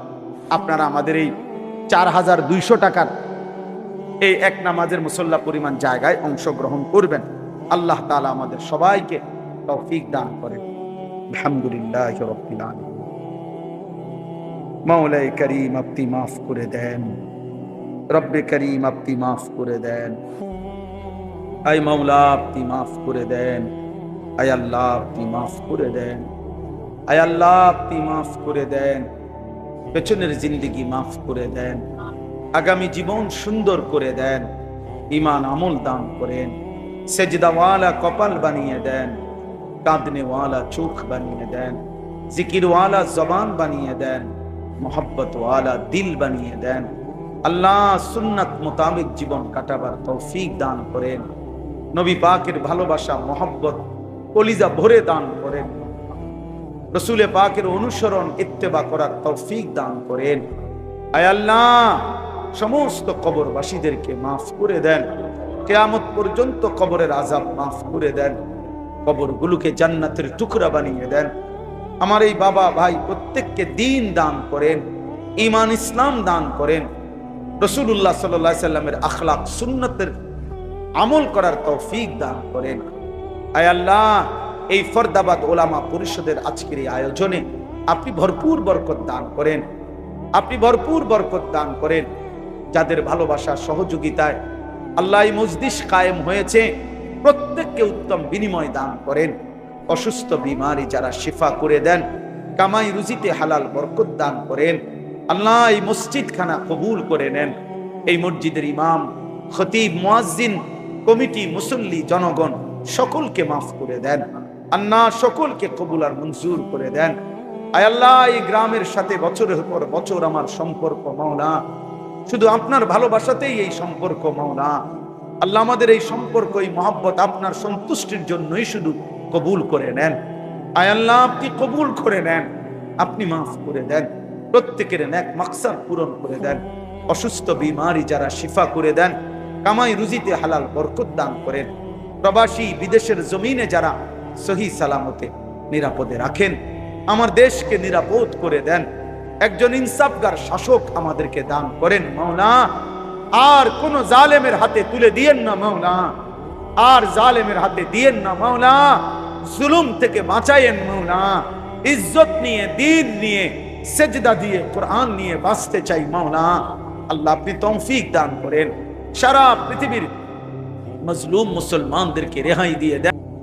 আপনারা আমাদের এই 4200 টাকার এই এক নামাজের মুসল্লা পরিমাণ জায়গায় অংশগ্রহণ করবেন। আল্লাহ তাআলা আমাদের সবাইকে তৌফিক দান করেন। আলহামদুলিল্লাহি রাব্বিল আলামিন। মাওলাই করিম আপনি মাফ করে দেন, রব্বে করিম আপনি মাফ করে দেন, আয় মাওলা আপনি মাফ করে দেন, আয় আল্লাহ আপনি মাফ করে দেন। আয় আল্লাহ আপনি মাফ করে দেন, পেছনের জিন্দেগি মাফ করে দেন, আগামী জীবন সুন্দর করে দেন, ঈমান আমল দান করেন, সেজদাওয়ালা কপাল বানিয়ে দেন, কাঁদনেওয়ালা চোখ বানিয়ে দেন, জিকিরওয়ালা জবান বানিয়ে দেন, মোহাব্বতওয়ালা দিল বানিয়ে দেন। আল্লাহ সুন্নাত মোতাবেক জীবন কাটাবার তৌফিক দান করেন, নবী পাকের ভালোবাসা মোহাব্বত কলিজা ভরে দান করেন, রসুলে পাকের অনুসরণ ইত্তেবা করার তৌফিক দান করেন। আয় আল্লাহ সমস্ত কবরবাসীদেরকে মাফ করে দেন, কিয়ামত পর্যন্ত কবরের আযাব মাফ করে দেন, কবরগুলোকে জান্নাতের টুকরা বানিয়ে দেন। আমার এই বাবা ভাই প্রত্যেককে দ্বীন দান করেন, ঈমান ইসলাম দান করেন, রাসূলুল্লাহ সাল্লাল্লাহু আলাইহি সাল্লামের আখলাক সুন্নতের আমল করার তৌফিক দান করেন। আয় আল্লাহ এই ফরদাবাদ ওলামা পরিষদের আজকের এই আয়োজনে আপনি ভরপুর বরকত দান করেন, আপনি ভরপুর বরকত দান করেন। যাদের ভালোবাসা সহযোগিতায় আল্লাহ এই মজলিস কায়েম হয়েছে প্রত্যেককে উত্তম বিনিময় দান করেন। অসুস্থ বিমারি যারা শিফা করে দেন, কামাই রুজিতে হালাল বরকত দান করেন। আল্লাহ এই মসজিদ খানা কবুল করে নেন। এই মসজিদের ইমাম, খতিব, মুয়াজ্জিন, কমিটি, মুসল্লি, জনগণ সকলকে মাফ করে দেন। আল্লাহ সকলকে কবুল আর মঞ্জুর করে দেন। আয় আল্লাহ এই গ্রামের সাথে বছরের পর বছর আমার সম্পর্ক মাওলা, শুধু আপনার ভালোবাসাতেই এই সম্পর্ক মাওলা। আল্লাহ আমাদের এই সম্পর্ক, এই মহব্বত আপনার সন্তুষ্টির জন্যই শুধু কবুল করে নেন। আয় আল্লাহ আপনি কবুল করে নেন, আপনি মাফ করে দেন, প্রত্যেকের নেক মাকসাদ পূরণ করে দেন। অসুস্থ বিমারি যারা শিফা করে দেন, কামাই রুজিতে হালাল বরকত দান করেন। প্রবাসী বিদেশের জমিনে যারা সহি সালামতে নিরাপদে রাখেন, আমার দেশকে নিরাপদ করে দেন। একজন ইনসাফগার শাসক আমাদেরকে দান করেন মাওলা। আর কোন জালেমের হাতে তুলে দিয়েন না মাওলা, আর জালেমের হাতে দিয়েন না মাওলা। জুলুম থেকে বাঁচায়েন মাওলা। ইজ্জত নিয়ে, দ্বীন নিয়ে, সেজদা দিয়ে, কোরআন নিয়ে বাঁচতে চাই মাওলা। আল্লাহ আপনি তৌফিক দান করেন। সারা পৃথিবীর মজলুম মুসলমানদেরকে রেহাই দিয়ে দেন।